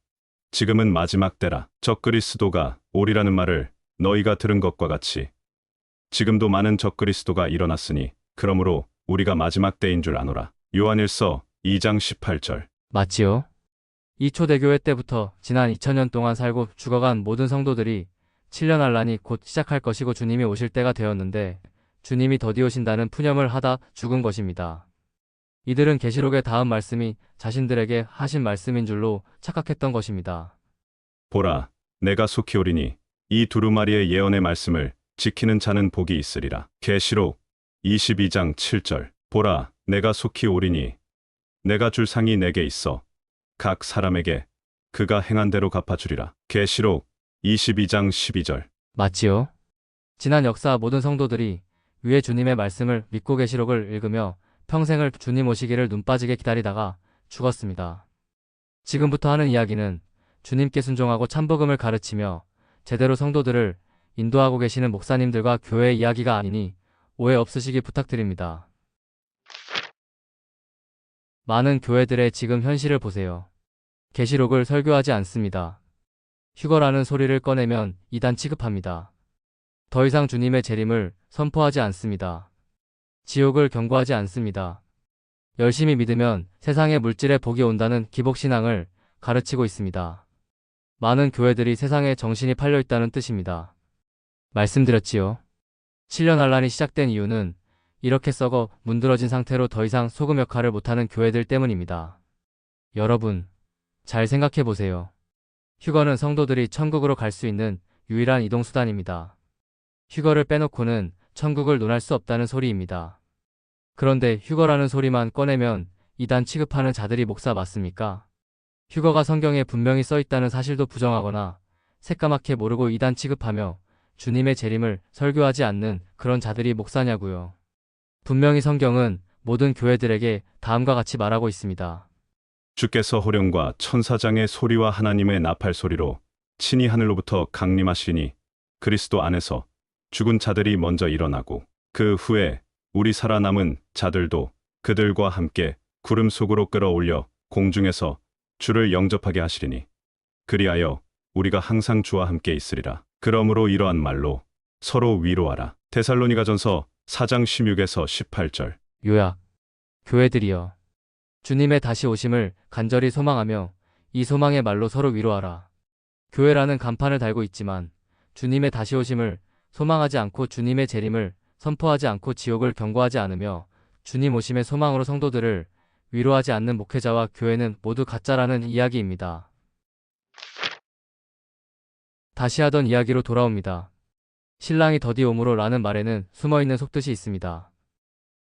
지금은 마지막 때라. 적그리스도가 오리라는 말을 너희가 들은 것과 같이 지금도 많은 적그리스도가 일어났으니 그러므로 우리가 마지막 때인 줄 아노라. 요한일서 2장 18절. 맞지요? 이 초대교회 때부터 지난 2000년 동안 살고 죽어간 모든 성도들이 7년 환란이 곧 시작할 것이고 주님이 오실 때가 되었는데 주님이 더디 오신다는 푸념을 하다 죽은 것입니다. 이들은 계시록의 다음 말씀이 자신들에게 하신 말씀인 줄로 착각했던 것입니다. 보라, 내가 속히 오리니 이 두루마리의 예언의 말씀을 지키는 자는 복이 있으리라. 계시록 22장 7절. 보라, 내가 속히 오리니 내가 줄 상이 내게 있어 각 사람에게 그가 행한 대로 갚아주리라. 계시록 22장 12절. 맞지요? 지난 역사 모든 성도들이 위에 주님의 말씀을 믿고 계시록을 읽으며 평생을 주님 오시기를 눈 빠지게 기다리다가 죽었습니다. 지금부터 하는 이야기는 주님께 순종하고 참복음을 가르치며 제대로 성도들을 인도하고 계시는 목사님들과 교회의 이야기가 아니니 오해 없으시기 부탁드립니다. 많은 교회들의 지금 현실을 보세요. 계시록을 설교하지 않습니다. 휴거라는 소리를 꺼내면 이단 취급합니다. 더 이상 주님의 재림을 선포하지 않습니다. 지옥을 경고하지 않습니다. 열심히 믿으면 세상의 물질에 복이 온다는 기복신앙을 가르치고 있습니다. 많은 교회들이 세상에 정신이 팔려 있다는 뜻입니다. 말씀드렸지요. 7년 환란이 시작된 이유는 이렇게 썩어 문드러진 상태로 더 이상 소금 역할을 못하는 교회들 때문입니다. 여러분, 잘 생각해 보세요. 휴거는 성도들이 천국으로 갈 수 있는 유일한 이동수단입니다. 휴거를 빼놓고는 천국을 논할 수 없다는 소리입니다. 그런데 휴거라는 소리만 꺼내면 이단 취급하는 자들이 목사 맞습니까? 휴거가 성경에 분명히 써 있다는 사실도 부정하거나 새까맣게 모르고 이단 취급하며 주님의 재림을 설교하지 않는 그런 자들이 목사냐고요. 분명히 성경은 모든 교회들에게 다음과 같이 말하고 있습니다. 주께서 호령과 천사장의 소리와 하나님의 나팔 소리로 친히 하늘로부터 강림하시니 그리스도 안에서 죽은 자들이 먼저 일어나고 그 후에 우리 살아남은 자들도 그들과 함께 구름 속으로 끌어올려 공중에서 주를 영접하게 하시리니 그리하여 우리가 항상 주와 함께 있으리라. 그러므로 이러한 말로 서로 위로하라. 데살로니가전서 4장 16에서 18절. 요약. 교회들이여. 주님의 다시 오심을 간절히 소망하며 이 소망의 말로 서로 위로하라. 교회라는 간판을 달고 있지만 주님의 다시 오심을 소망하지 않고 주님의 재림을 선포하지 않고 지옥을 경고하지 않으며 주님 오심의 소망으로 성도들을 위로하지 않는 목회자와 교회는 모두 가짜라는 이야기입니다. 다시 하던 이야기로 돌아옵니다. 신랑이 더디 오므로 라는 말에는 숨어있는 속뜻이 있습니다.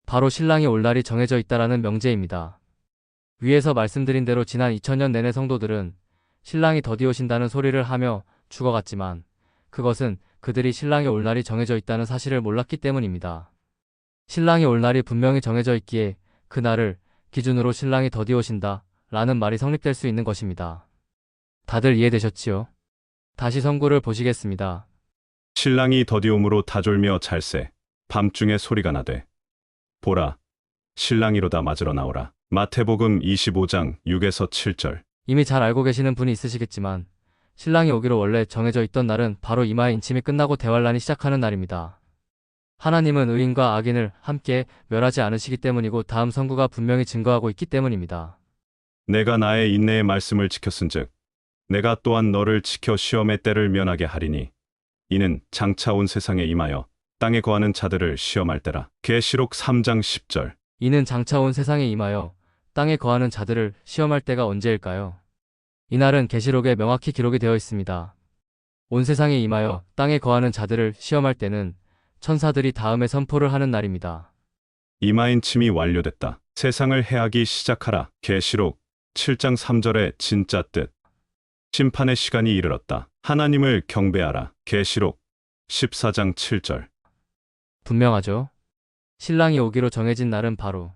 바로 신랑이 올 날이 정해져 있다라는 명제입니다. 위에서 말씀드린 대로 지난 2000년 내내 성도들은 신랑이 더디 오신다는 소리를 하며 죽어갔지만 그것은 그들이 신랑이 올 날이 정해져 있다는 사실을 몰랐기 때문입니다. 신랑이 올 날이 분명히 정해져 있기에 그 날을 기준으로 신랑이 더디 오신다 라는 말이 성립될 수 있는 것입니다. 다들 이해되셨지요? 다시 성구를 보시겠습니다. 신랑이 더디옴으로 다졸며 잘세 밤중에 소리가 나되 보라 신랑이로다 맞으러 나오라. 마태복음 25장 6에서 7절. 이미 잘 알고 계시는 분이 있으시겠지만 신랑이 오기로 원래 정해져 있던 날은 바로 이마의 인침이 끝나고 대환란이 시작하는 날입니다. 하나님은 의인과 악인을 함께 멸하지 않으시기 때문이고 다음 성구가 분명히 증거하고 있기 때문입니다. 내가 나의 인내의 말씀을 지켰은즉 내가 또한 너를 지켜 시험의 때를 면하게 하리니 이는 장차 온 세상에 임하여 땅에 거하는 자들을 시험할 때라. 계시록 3장 10절. 이는 장차 온 세상에 임하여 땅에 거하는 자들을 시험할 때가 언제일까요? 이날은 계시록에 명확히 기록이 되어 있습니다. 온 세상에 임하여 땅에 거하는 자들을 시험할 때는 천사들이 다음에 선포를 하는 날입니다. 이마인 침이 완료됐다. 세상을 해하기 시작하라. 계시록 7장 3절의 진짜 뜻. 심판의 시간이 이르렀다. 하나님을 경배하라. 계시록 14장 7절. 분명하죠. 신랑이 오기로 정해진 날은 바로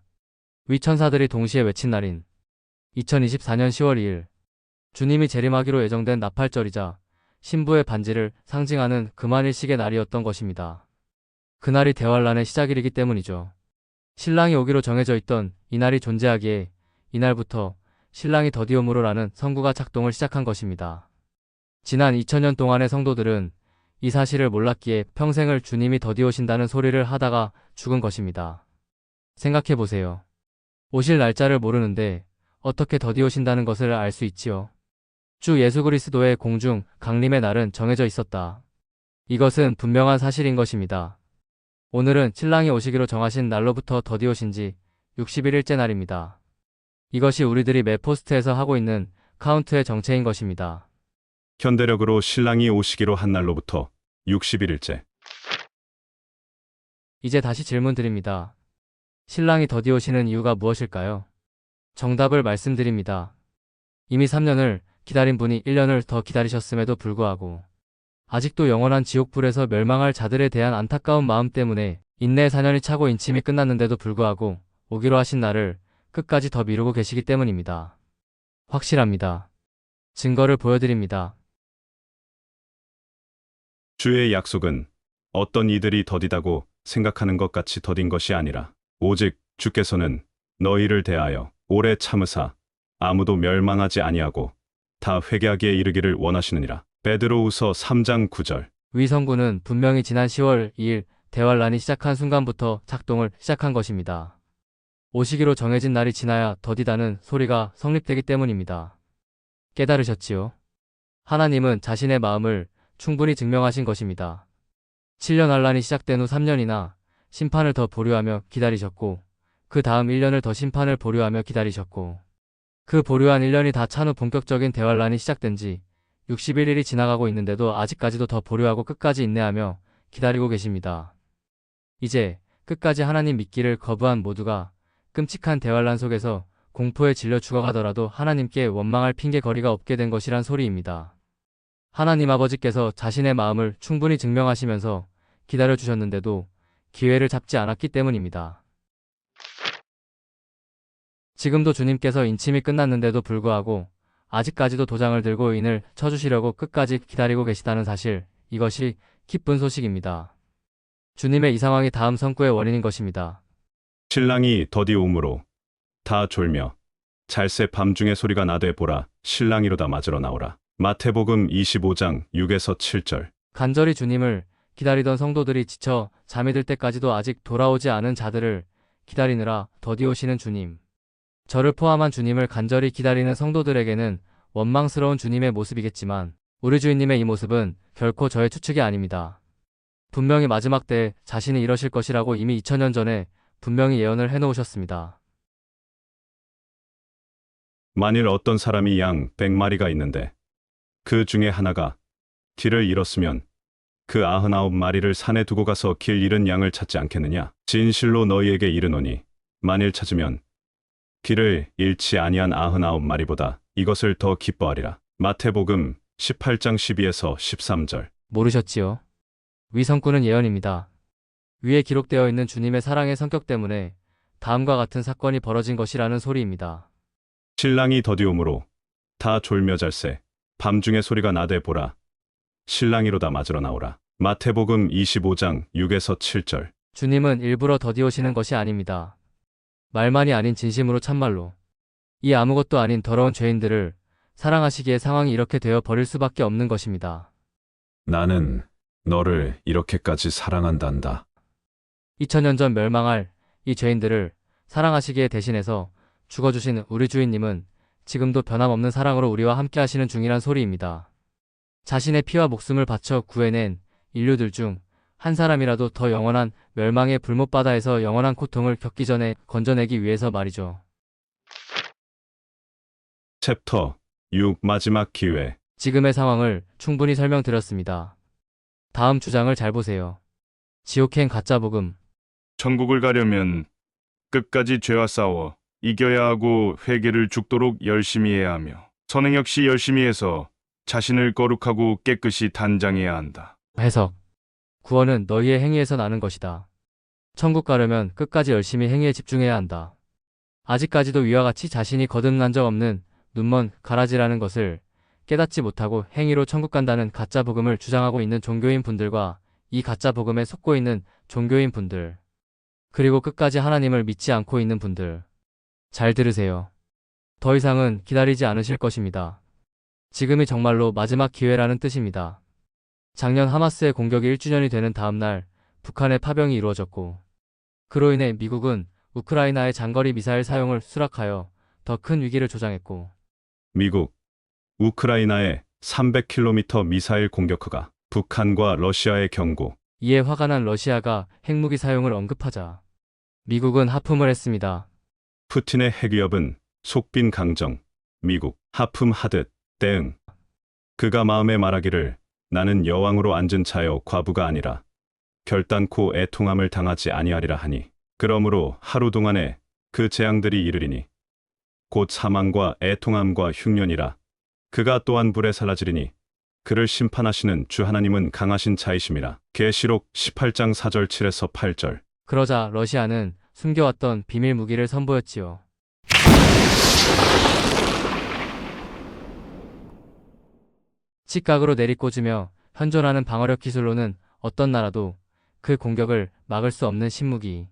위 천사들이 동시에 외친 날인 2024년 10월 2일 주님이 재림하기로 예정된 나팔절이자 신부의 반지를 상징하는 금환일식의 날이었던 것입니다. 그날이 대환란의 시작일이기 때문이죠. 신랑이 오기로 정해져 있던 이날이 존재하기에 이날부터 신랑이 더디옴으로라는 성구가 작동을 시작한 것입니다. 지난 2000년 동안의 성도들은 이 사실을 몰랐기에 평생을 주님이 더디오신다는 소리를 하다가 죽은 것입니다. 생각해보세요. 오실 날짜를 모르는데 어떻게 더디오신다는 것을 알 수 있지요? 주 예수 그리스도의 공중 강림의 날은 정해져 있었다. 이것은 분명한 사실인 것입니다. 오늘은 신랑이 오시기로 정하신 날로부터 더디오신 지 61일째 날입니다. 이것이 우리들이 매 포스트에서 하고 있는 카운트의 정체인 것입니다. 현대력으로 신랑이 오시기로 한 날로부터 61일째. 이제 다시 질문 드립니다. 신랑이 더디오시는 이유가 무엇일까요? 정답을 말씀드립니다. 이미 3년을 기다린 분이 1년을 더 기다리셨음에도 불구하고 아직도 영원한 지옥불에서 멸망할 자들에 대한 안타까운 마음 때문에 인내의 4년이 차고 인침이 끝났는데도 불구하고 오기로 하신 날을 끝까지 더 미루고 계시기 때문입니다. 확실합니다. 증거를 보여드립니다. 주의 약속은 어떤 이들이 더디다고 생각하는 것 같이 더딘 것이 아니라 오직 주께서는 너희를 대하여 오래 참으사 아무도 멸망하지 아니하고 다 회개하기에 이르기를 원하시느니라. 베드로후서 3장 9절. 위성구는 분명히 지난 10월 2일 대환란이 시작한 순간부터 작동을 시작한 것입니다. 오시기로 정해진 날이 지나야 더디다는 소리가 성립되기 때문입니다. 깨달으셨지요? 하나님은 자신의 마음을 충분히 증명하신 것입니다. 7년 환란이 시작된 후 3년이나 심판을 더 보류하며 기다리셨고 그 다음 1년을 더 심판을 보류하며 기다리셨고 그 보류한 1년이 다 찬 후 본격적인 대환란이 시작된 지 61일이 지나가고 있는데도 아직까지도 더 보류하고 끝까지 인내하며 기다리고 계십니다. 이제 끝까지 하나님 믿기를 거부한 모두가 끔찍한 대환란 속에서 공포에 질려 죽어가더라도 하나님께 원망할 핑계거리가 없게 된 것이란 소리입니다. 하나님 아버지께서 자신의 마음을 충분히 증명하시면서 기다려주셨는데도 기회를 잡지 않았기 때문입니다. 지금도 주님께서 인침이 끝났는데도 불구하고 아직까지도 도장을 들고 인을 쳐주시려고 끝까지 기다리고 계시다는 사실, 이것이 기쁜 소식입니다. 주님의 이 상황이 다음 성구의 원인인 것입니다. 신랑이 더디오므로 다 졸며 잘새 밤중에 소리가 나되 보라 신랑이로다 맞으러 나오라. 마태복음 25장 6에서 7절. 간절히 주님을 기다리던 성도들이 지쳐 잠이 들 때까지도 아직 돌아오지 않은 자들을 기다리느라 더디오시는 주님. 저를 포함한 주님을 간절히 기다리는 성도들에게는 원망스러운 주님의 모습이겠지만 우리 주인님의 이 모습은 결코 저의 추측이 아닙니다. 분명히 마지막 때에 자신이 이러실 것이라고 이미 2000년 전에 분명히 예언을 해놓으셨습니다. 만일 어떤 사람이 양 100마리가 있는데 그 중에 하나가 길을 잃었으면 그 99마리를 산에 두고 가서 길 잃은 양을 찾지 않겠느냐? 진실로 너희에게 이르노니 만일 찾으면 길을 잃지 아니한 99마리보다 이것을 더 기뻐하리라. 마태복음 18장 12에서 13절. 모르셨지요? 위성구는 예언입니다. 위에 기록되어 있는 주님의 사랑의 성격 때문에 다음과 같은 사건이 벌어진 것이라는 소리입니다. 신랑이 더디오므로 다 졸며 잘새 밤중에 소리가 나되 보라 신랑이로다 맞으러 나오라. 마태복음 25장 6에서 7절. 주님은 일부러 더디오시는 것이 아닙니다. 말만이 아닌 진심으로 참말로 이 아무것도 아닌 더러운 죄인들을 사랑하시기에 상황이 이렇게 되어 버릴 수밖에 없는 것입니다. 나는 너를 이렇게까지 사랑한단다. 2000년 전 멸망할 이 죄인들을 사랑하시기에 대신해서 죽어주신 우리 주인님은 지금도 변함없는 사랑으로 우리와 함께 하시는 중이란 소리입니다. 자신의 피와 목숨을 바쳐 구해낸 인류들 중 한 사람이라도 더 영원한 멸망의 불못바다에서 영원한 고통을 겪기 전에 건져내기 위해서 말이죠. 챕터 6 마지막 기회. 지금의 상황을 충분히 설명드렸습니다. 다음 주장을 잘 보세요. 지옥행 가짜복음. 천국을 가려면 끝까지 죄와 싸워 이겨야 하고 회개를 죽도록 열심히 해야 하며 선행 역시 열심히 해서 자신을 거룩하고 깨끗이 단장해야 한다. 해석. 구원은 너희의 행위에서 나는 것이다. 천국 가려면 끝까지 열심히 행위에 집중해야 한다. 아직까지도 위와 같이 자신이 거듭난 적 없는 눈먼 가라지라는 것을 깨닫지 못하고 행위로 천국 간다는 가짜 복음을 주장하고 있는 종교인 분들과 이 가짜 복음에 속고 있는 종교인 분들, 그리고 끝까지 하나님을 믿지 않고 있는 분들, 잘 들으세요. 더 이상은 기다리지 않으실 것입니다. 지금이 정말로 마지막 기회라는 뜻입니다. 작년 하마스의 공격이 1주년이 되는 다음 날 북한의 파병이 이루어졌고, 그로 인해 미국은 우크라이나의 장거리 미사일 사용을 수락하여 더 큰 위기를 조장했고, 미국, 우크라이나의 300km 미사일 공격허가, 북한과 러시아의 경고. 이에 화가 난 러시아가 핵무기 사용을 언급하자 미국은 하품을 했습니다. 푸틴의 핵위협은 속빈 강정, 미국 하품하듯 대응. 그가 마음에 말하기를 나는 여왕으로 앉은 자여 과부가 아니라 결단코 애통함을 당하지 아니하리라 하니 그러므로 하루 동안에 그 재앙들이 이르리니 곧 사망과 애통함과 흉년이라. 그가 또한 불에 사라지리니 그를 심판하시는 주 하나님은 강하신 자이심이라. 계시록 18장 4절 7에서 8절. 그러자 러시아는 숨겨왔던 비밀 무기를 선보였지요. 직각으로 내리꽂으며 현존하는 방어력 기술로는 어떤 나라도 그 공격을 막을 수 없는 신무기.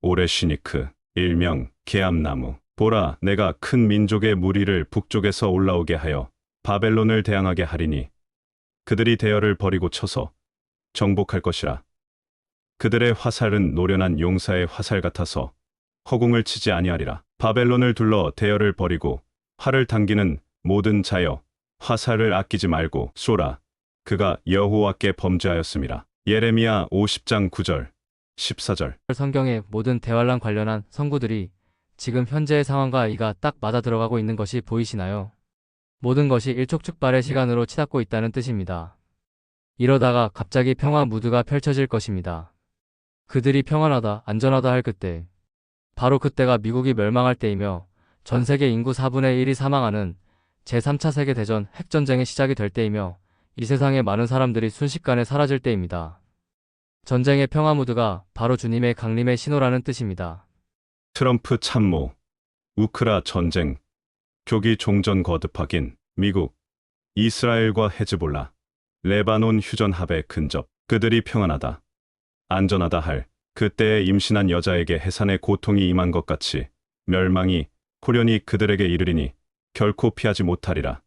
오레시니크, 일명 계암나무. 보라, 내가 큰 민족의 무리를 북쪽에서 올라오게 하여 바벨론을 대항하게 하리니 그들이 대열을 버리고 쳐서 정복할 것이라. 그들의 화살은 노련한 용사의 화살 같아서 허공을 치지 아니하리라. 바벨론을 둘러 대열을 버리고 활을 당기는 모든 자여 화살을 아끼지 말고 쏘라. 그가 여호와께 범죄하였음이라. 예레미야 50장 9절, 14절. 성경의 모든 대환란 관련한 선구들이 지금 현재의 상황과 이가 딱 맞아 들어가고 있는 것이 보이시나요? 모든 것이 일촉즉발의 시간으로 치닫고 있다는 뜻입니다. 이러다가 갑자기 평화 무드가 펼쳐질 것입니다. 그들이 평안하다, 안전하다 할 그때, 바로 그때가 미국이 멸망할 때이며 전 세계 인구 4분의 1이 사망하는 제3차 세계대전 핵전쟁의 시작이 될 때이며 이 세상의 많은 사람들이 순식간에 사라질 때입니다. 전쟁의 평화 무드가 바로 주님의 강림의 신호라는 뜻입니다. 트럼프 참모, 우크라 전쟁, 교기 종전 거듭 확인, 미국, 이스라엘과 헤즈볼라, 레바논 휴전 합의 근접. 그들이 평안하다, 안전하다 할 그때에 임신한 여자에게 해산의 고통이 임한 것 같이 멸망이 호련히 그들에게 이르리니 결코 피하지 못하리라.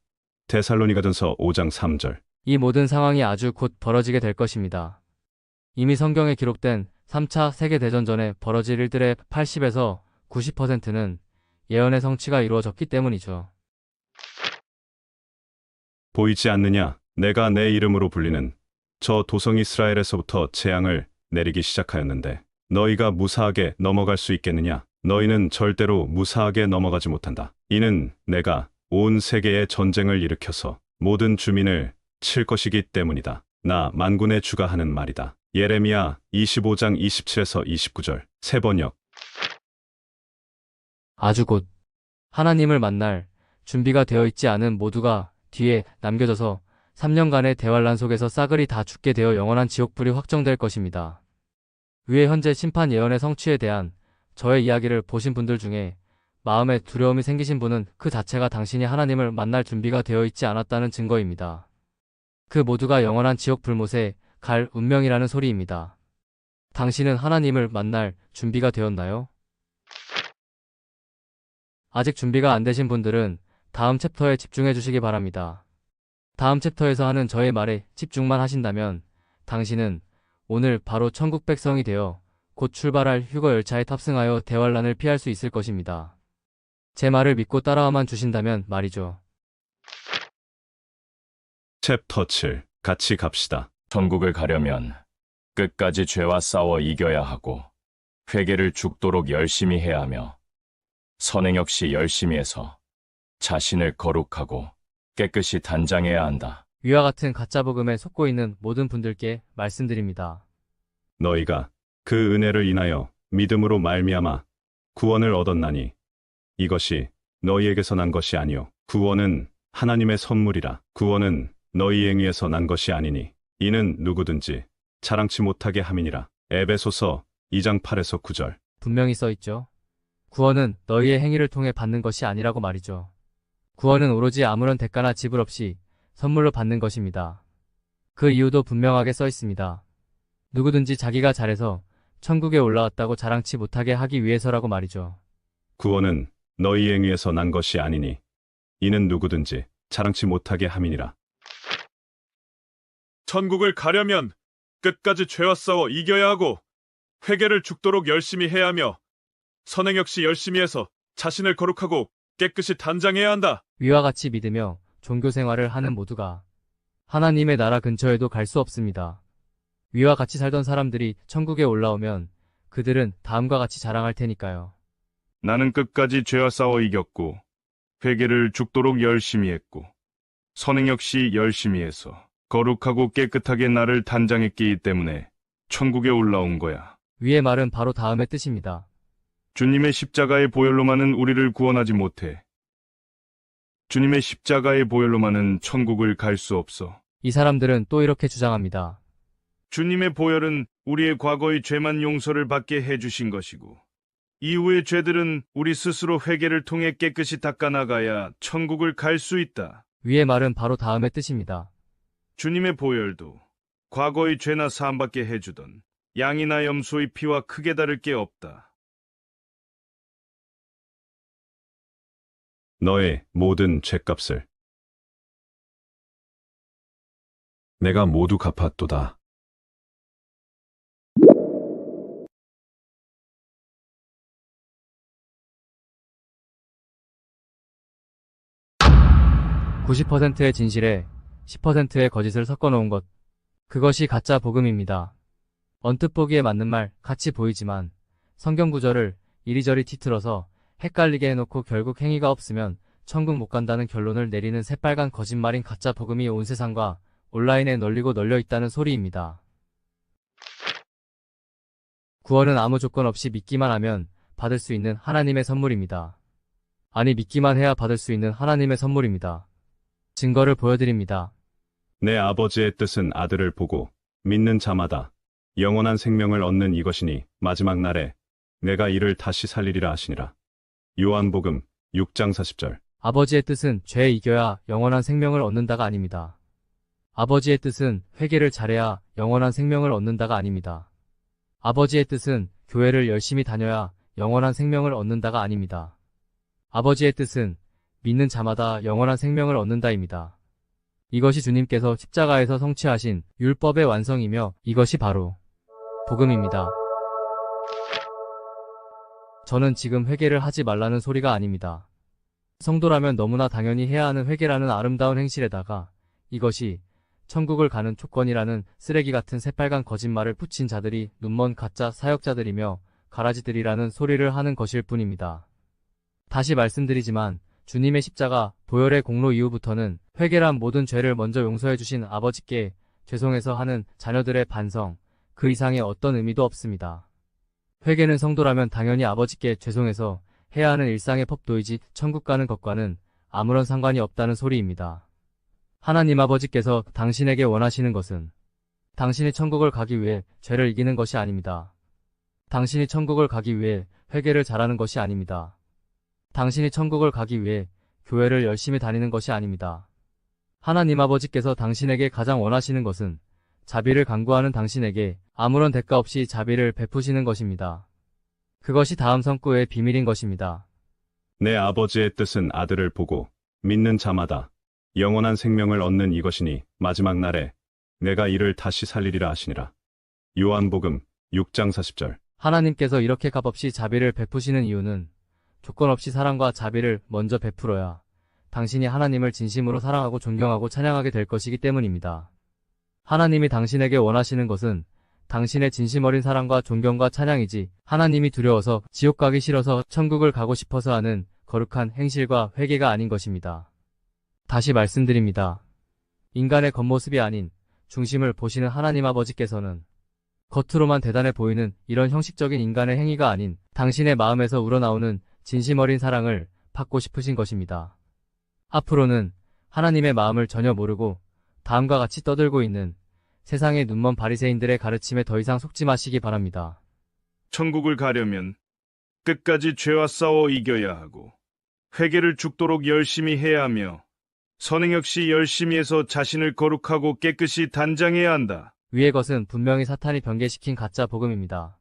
데살로니가전서 5장 3절. 이 모든 상황이 아주 곧 벌어지게 될 것입니다. 이미 성경에 기록된 3차 세계대전 전에 벌어질 일들의 80에서 90%는 예언의 성취가 이루어졌기 때문이죠. 보이지 않느냐? 내가 내 이름으로 불리는 저 도성 이스라엘에서부터 재앙을 내리기 시작하였는데 너희가 무사하게 넘어갈 수 있겠느냐? 너희는 절대로 무사하게 넘어가지 못한다. 이는 내가 온 세계에 전쟁을 일으켜서 모든 주민을 칠 것이기 때문이다. 나 만군의 주가 하는 말이다. 예레미야 25장 27에서 29절. 세번역. 아주 곧 하나님을 만날 준비가 되어 있지 않은 모두가 뒤에 남겨져서 3년간의 대환란 속에서 싸그리 다 죽게 되어 영원한 지옥불이 확정될 것입니다. 위에 현재 심판 예언의 성취에 대한 저의 이야기를 보신 분들 중에 마음에 두려움이 생기신 분은 그 자체가 당신이 하나님을 만날 준비가 되어 있지 않았다는 증거입니다. 그 모두가 영원한 지옥 불못에 갈 운명이라는 소리입니다. 당신은 하나님을 만날 준비가 되었나요? 아직 준비가 안 되신 분들은 다음 챕터에 집중해 주시기 바랍니다. 다음 챕터에서 하는 저의 말에 집중만 하신다면 당신은 오늘 바로 천국 백성이 되어 곧 출발할 휴거 열차에 탑승하여 대환란을 피할 수 있을 것입니다. 제 말을 믿고 따라와만 주신다면 말이죠. 챕터 7. 같이 갑시다. 천국을 가려면 끝까지 죄와 싸워 이겨야 하고 회개를 죽도록 열심히 해야 하며 선행 역시 열심히 해서 자신을 거룩하고 깨끗이 단장해야 한다. 위와 같은 가짜 복음에 속고 있는 모든 분들께 말씀드립니다. 너희가 그 은혜를 인하여 믿음으로 말미암아 구원을 얻었나니 이것이 너희에게서 난 것이 아니요 구원은 하나님의 선물이라. 구원은 너희 행위에서 난 것이 아니니 이는 누구든지 자랑치 못하게 함이니라. 에베소서 2장 8에서 9절. 분명히 써 있죠. 구원은 너희의 행위를 통해 받는 것이 아니라고 말이죠. 구원은 오로지 아무런 대가나 지불 없이 선물로 받는 것입니다. 그 이유도 분명하게 써 있습니다. 누구든지 자기가 잘해서 천국에 올라왔다고 자랑치 못하게 하기 위해서라고 말이죠. 구원은 너희 행위에서 난 것이 아니니 이는 누구든지 자랑치 못하게 함이니라. 천국을 가려면 끝까지 죄와 싸워 이겨야 하고 회개를 죽도록 열심히 해야 하며 선행 역시 열심히 해서 자신을 거룩하고 깨끗이 단장해야 한다. 위와 같이 믿으며 종교 생활을 하는 모두가 하나님의 나라 근처에도 갈 수 없습니다. 위와 같이 살던 사람들이 천국에 올라오면 그들은 다음과 같이 자랑할 테니까요. 나는 끝까지 죄와 싸워 이겼고 회개를 죽도록 열심히 했고 선행 역시 열심히 해서 거룩하고 깨끗하게 나를 단장했기 때문에 천국에 올라온 거야. 위의 말은 바로 다음의 뜻입니다. 주님의 십자가의 보혈로만은 우리를 구원하지 못해. 주님의 십자가의 보혈로만은 천국을 갈 수 없어. 이 사람들은 또 이렇게 주장합니다. 주님의 보혈은 우리의 과거의 죄만 용서를 받게 해주신 것이고 이후의 죄들은 우리 스스로 회개를 통해 깨끗이 닦아나가야 천국을 갈 수 있다. 위의 말은 바로 다음의 뜻입니다. 주님의 보혈도 과거의 죄나 사함받게 해주던 양이나 염소의 피와 크게 다를 게 없다. 너의 모든 죄값을 내가 모두 갚았도다. (90%의) 진실에 10%의 거짓을 섞어 놓은 것. 그것이 가짜 복음입니다. 언뜻 보기에 맞는 말 같이 보이지만 성경 구절을 이리저리 뒤틀어서 헷갈리게 해놓고 결국 행위가 없으면 천국 못 간다는 결론을 내리는 새빨간 거짓말인 가짜 복음이 온 세상과 온라인에 널리고 널려 있다는 소리입니다. 구원은 아무 조건 없이 믿기만 하면 받을 수 있는 하나님의 선물입니다. 아니, 믿기만 해야 받을 수 있는 하나님의 선물입니다. 증거를 보여드립니다. 내 아버지의 뜻은 아들을 보고 믿는 자마다 영원한 생명을 얻는 이것이니 마지막 날에 내가 이를 다시 살리리라 하시니라. 요한복음 6장 40절. 아버지의 뜻은 죄에 이겨야 영원한 생명을 얻는다가 아닙니다. 아버지의 뜻은 회개를 잘해야 영원한 생명을 얻는다가 아닙니다. 아버지의 뜻은 교회를 열심히 다녀야 영원한 생명을 얻는다가 아닙니다. 아버지의 뜻은 믿는 자마다 영원한 생명을 얻는다입니다. 이것이 주님께서 십자가에서 성취하신 율법의 완성이며 이것이 바로 복음입니다. 저는 지금 회개를 하지 말라는 소리가 아닙니다. 성도라면 너무나 당연히 해야 하는 회개라는 아름다운 행실에다가 이것이 천국을 가는 조건이라는 쓰레기 같은 새빨간 거짓말을 붙인 자들이 눈먼 가짜 사역자들이며 가라지들이라는 소리를 하는 것일 뿐입니다. 다시 말씀드리지만 주님의 십자가 보혈의 공로 이후부터는 회개란 모든 죄를 먼저 용서해 주신 아버지께 죄송해서 하는 자녀들의 반성, 그 이상의 어떤 의미도 없습니다. 회개는 성도라면 당연히 아버지께 죄송해서 해야 하는 일상의 법도이지 천국 가는 것과는 아무런 상관이 없다는 소리입니다. 하나님 아버지께서 당신에게 원하시는 것은 당신이 천국을 가기 위해 죄를 이기는 것이 아닙니다. 당신이 천국을 가기 위해 회개를 잘하는 것이 아닙니다. 당신이 천국을 가기 위해 교회를 열심히 다니는 것이 아닙니다. 하나님 아버지께서 당신에게 가장 원하시는 것은 자비를 간구하는 당신에게 아무런 대가 없이 자비를 베푸시는 것입니다. 그것이 다음 성구의 비밀인 것입니다. 내 아버지의 뜻은 아들을 보고 믿는 자마다 영원한 생명을 얻는 이것이니 마지막 날에 내가 이를 다시 살리리라 하시니라. 요한복음 6장 40절. 하나님께서 이렇게 값없이 자비를 베푸시는 이유는 조건 없이 사랑과 자비를 먼저 베풀어야 당신이 하나님을 진심으로 사랑하고 존경하고 찬양하게 될 것이기 때문입니다. 하나님이 당신에게 원하시는 것은 당신의 진심 어린 사랑과 존경과 찬양이지 하나님이 두려워서 지옥 가기 싫어서 천국을 가고 싶어서 하는 거룩한 행실과 회개가 아닌 것입니다. 다시 말씀드립니다. 인간의 겉모습이 아닌 중심을 보시는 하나님 아버지께서는 겉으로만 대단해 보이는 이런 형식적인 인간의 행위가 아닌 당신의 마음에서 우러나오는 진심 어린 사랑을 받고 싶으신 것입니다. 앞으로는 하나님의 마음을 전혀 모르고 다음과 같이 떠들고 있는 세상의 눈먼 바리새인들의 가르침에 더 이상 속지 마시기 바랍니다. 천국을 가려면 끝까지 죄와 싸워 이겨야 하고 회개를 죽도록 열심히 해야 하며 선행 역시 열심히 해서 자신을 거룩하고 깨끗이 단장해야 한다. 위의 것은 분명히 사탄이 변개시킨 가짜 복음입니다.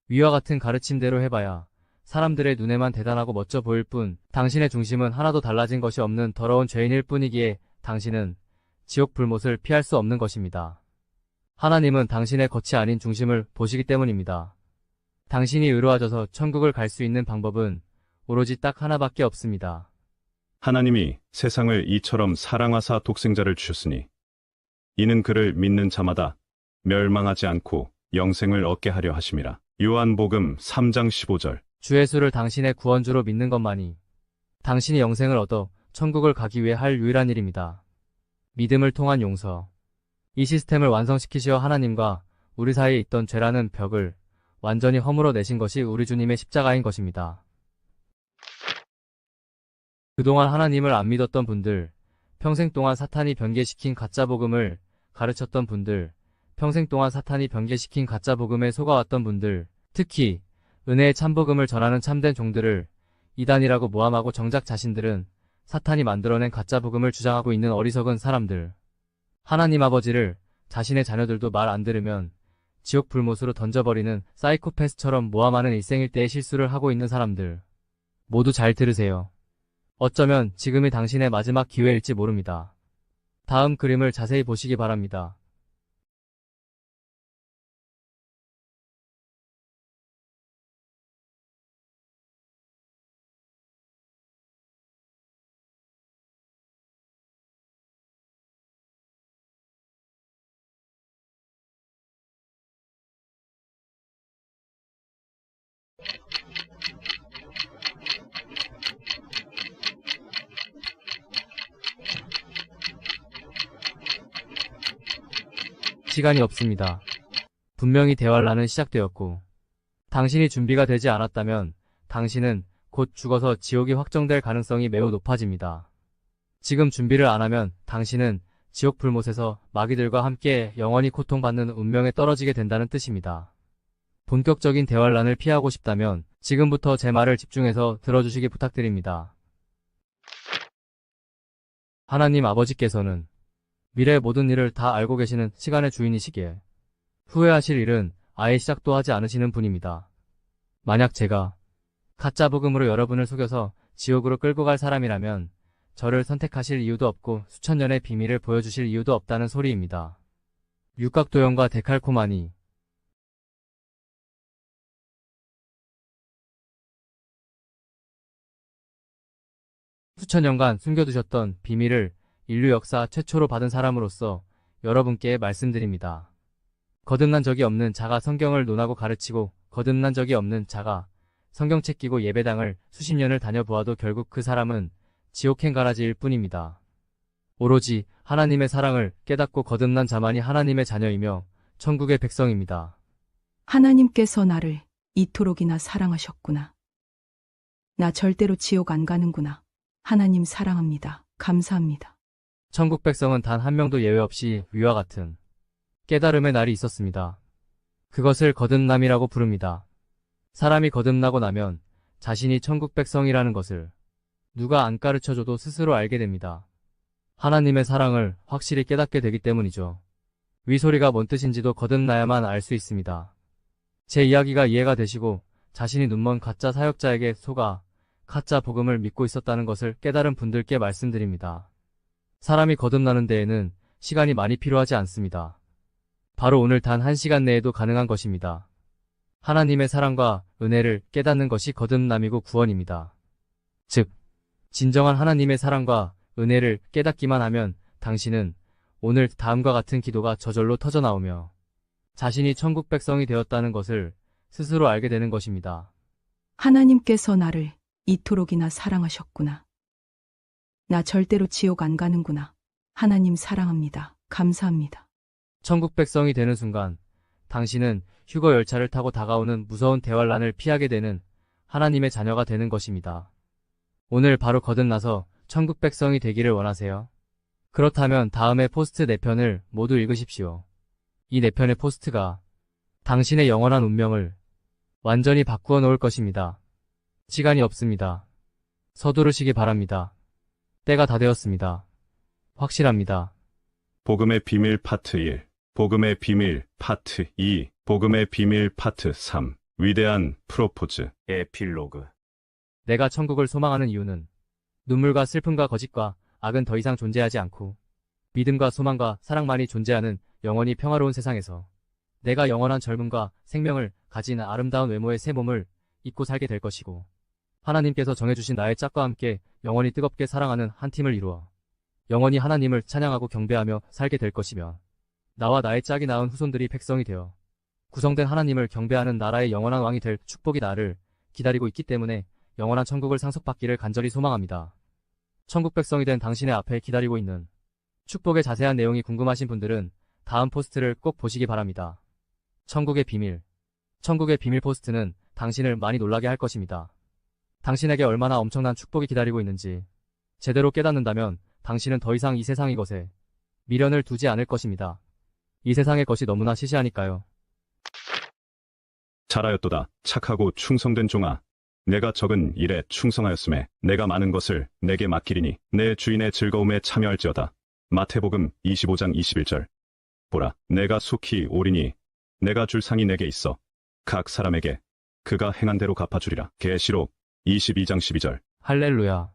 위와 같은 가르침대로 해봐야 사람들의 눈에만 대단하고 멋져 보일 뿐 당신의 중심은 하나도 달라진 것이 없는 더러운 죄인일 뿐이기에 당신은 지옥 불못을 피할 수 없는 것입니다. 하나님은 당신의 겉이 아닌 중심을 보시기 때문입니다. 당신이 의로워져서 천국을 갈 수 있는 방법은 오로지 딱 하나밖에 없습니다. 하나님이 세상을 이처럼 사랑하사 독생자를 주셨으니 이는 그를 믿는 자마다 멸망하지 않고 영생을 얻게 하려 하심이라. 요한복음 3장 15절. 주 예수를 당신의 구원주로 믿는 것만이 당신이 영생을 얻어 천국을 가기 위해 할 유일한 일입니다. 믿음을 통한 용서. 이 시스템을 완성시키시어 하나님과 우리 사이에 있던 죄라는 벽을 완전히 허물어 내신 것이 우리 주님의 십자가인 것입니다. 그동안 하나님을 안 믿었던 분들, 평생 동안 사탄이 변개시킨 가짜 복음을 가르쳤던 분들, 평생 동안 사탄이 변개시킨 가짜 복음에 속아왔던 분들, 특히 은혜의 참복음을 전하는 참된 종들을 이단이라고 모함하고 정작 자신들은 사탄이 만들어낸 가짜 복음을 주장하고 있는 어리석은 사람들. 하나님 아버지를 자신의 자녀들도 말 안 들으면 지옥 불못으로 던져버리는 사이코패스처럼 모함하는 일생일대의 실수를 하고 있는 사람들. 모두 잘 들으세요. 어쩌면 지금이 당신의 마지막 기회일지 모릅니다. 다음 그림을 자세히 보시기 바랍니다. 시간이 없습니다. 분명히 대환란은 시작되었고 당신이 준비가 되지 않았다면 당신은 곧 죽어서 지옥이 확정될 가능성이 매우 높아집니다. 지금 준비를 안 하면 당신은 지옥 불못에서 마귀들과 함께 영원히 고통받는 운명에 떨어지게 된다는 뜻입니다. 본격적인 대환란을 피하고 싶다면 지금부터 제 말을 집중해서 들어주시기 부탁드립니다. 하나님 아버지께서는 미래의 모든 일을 다 알고 계시는 시간의 주인이시기에 후회하실 일은 아예 시작도 하지 않으시는 분입니다. 만약 제가 가짜 복음으로 여러분을 속여서 지옥으로 끌고 갈 사람이라면 저를 선택하실 이유도 없고 수천 년의 비밀을 보여주실 이유도 없다는 소리입니다. 육각도형과 데칼코마니. 수천 년간 숨겨두셨던 비밀을 인류 역사 최초로 받은 사람으로서 여러분께 말씀드립니다. 거듭난 적이 없는 자가 성경을 논하고 가르치고 거듭난 적이 없는 자가 성경책 끼고 예배당을 수십 년을 다녀보아도 결국 그 사람은 지옥행가라지일 뿐입니다. 오로지 하나님의 사랑을 깨닫고 거듭난 자만이 하나님의 자녀이며 천국의 백성입니다. 하나님께서 나를 이토록이나 사랑하셨구나. 나 절대로 지옥 안 가는구나. 하나님 사랑합니다. 감사합니다. 천국 백성은 단 한 명도 예외 없이 위와 같은 깨달음의 날이 있었습니다. 그것을 거듭남이라고 부릅니다. 사람이 거듭나고 나면 자신이 천국 백성이라는 것을 누가 안 가르쳐줘도 스스로 알게 됩니다. 하나님의 사랑을 확실히 깨닫게 되기 때문이죠. 위 소리가 뭔 뜻인지도 거듭나야만 알 수 있습니다. 제 이야기가 이해가 되시고 자신이 눈먼 가짜 사역자에게 속아 가짜 복음을 믿고 있었다는 것을 깨달은 분들께 말씀드립니다. 사람이 거듭나는 데에는 시간이 많이 필요하지 않습니다. 바로 오늘 단 1시간 내에도 가능한 것입니다. 하나님의 사랑과 은혜를 깨닫는 것이 거듭남이고 구원입니다. 즉, 진정한 하나님의 사랑과 은혜를 깨닫기만 하면 당신은 오늘 다음과 같은 기도가 저절로 터져나오며 자신이 천국 백성이 되었다는 것을 스스로 알게 되는 것입니다. 하나님께서 나를 이토록이나 사랑하셨구나. 나 절대로 지옥 안 가는구나. 하나님 사랑합니다. 감사합니다. 천국 백성이 되는 순간 당신은 휴거 열차를 타고 다가오는 무서운 대환란을 피하게 되는 하나님의 자녀가 되는 것입니다. 오늘 바로 거듭나서 천국 백성이 되기를 원하세요? 그렇다면 다음에 포스트 4편을 모두 읽으십시오. 이 4편의 포스트가 당신의 영원한 운명을 완전히 바꾸어 놓을 것입니다. 시간이 없습니다. 서두르시기 바랍니다. 때가 다 되었습니다. 확실합니다. 복음의 비밀 파트 1, 복음의 비밀 파트 2, 복음의 비밀 파트 3, 위대한 프로포즈. 에필로그. 내가 천국을 소망하는 이유는 눈물과 슬픔과 거짓과 악은 더 이상 존재하지 않고 믿음과 소망과 사랑만이 존재하는 영원히 평화로운 세상에서 내가 영원한 젊음과 생명을 가진 아름다운 외모의 새 몸을 입고 살게 될 것이고 하나님께서 정해주신 나의 짝과 함께 영원히 뜨겁게 사랑하는 한 팀을 이루어 영원히 하나님을 찬양하고 경배하며 살게 될 것이며 나와 나의 짝이 낳은 후손들이 백성이 되어 구성된 하나님을 경배하는 나라의 영원한 왕이 될 축복이 나를 기다리고 있기 때문에 영원한 천국을 상속받기를 간절히 소망합니다. 천국 백성이 된 당신의 앞에 기다리고 있는 축복의 자세한 내용이 궁금하신 분들은 다음 포스트를 꼭 보시기 바랍니다. 천국의 비밀. 천국의 비밀 포스트는 당신을 많이 놀라게 할 것입니다. 당신에게 얼마나 엄청난 축복이 기다리고 있는지 제대로 깨닫는다면 당신은 더 이상 이 세상의 것에 미련을 두지 않을 것입니다. 이 세상의 것이 너무나 시시하니까요. 잘하였도다. 착하고 충성된 종아. 내가 적은 일에 충성하였음에 내가 많은 것을 내게 맡기리니 내 주인의 즐거움에 참여할지어다. 마태복음 25장 21절. 보라, 내가 속히 오리니 내가 줄 상이 내게 있어 각 사람에게 그가 행한 대로 갚아주리라. 계시록 22장 12절. 할렐루야.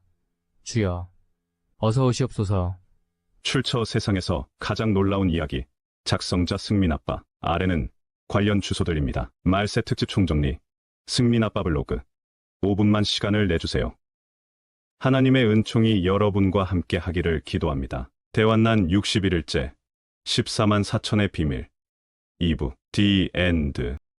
주여, 어서 오시옵소서. 출처 세상에서 가장 놀라운 이야기. 작성자 승민 아빠. 아래는 관련 주소들입니다. 말세 특집 총정리. 승민 아빠 블로그. 5분만 시간을 내주세요. 하나님의 은총이 여러분과 함께 하기를 기도합니다. 대환난 61일째 14만 4천의 비밀 2부 The End.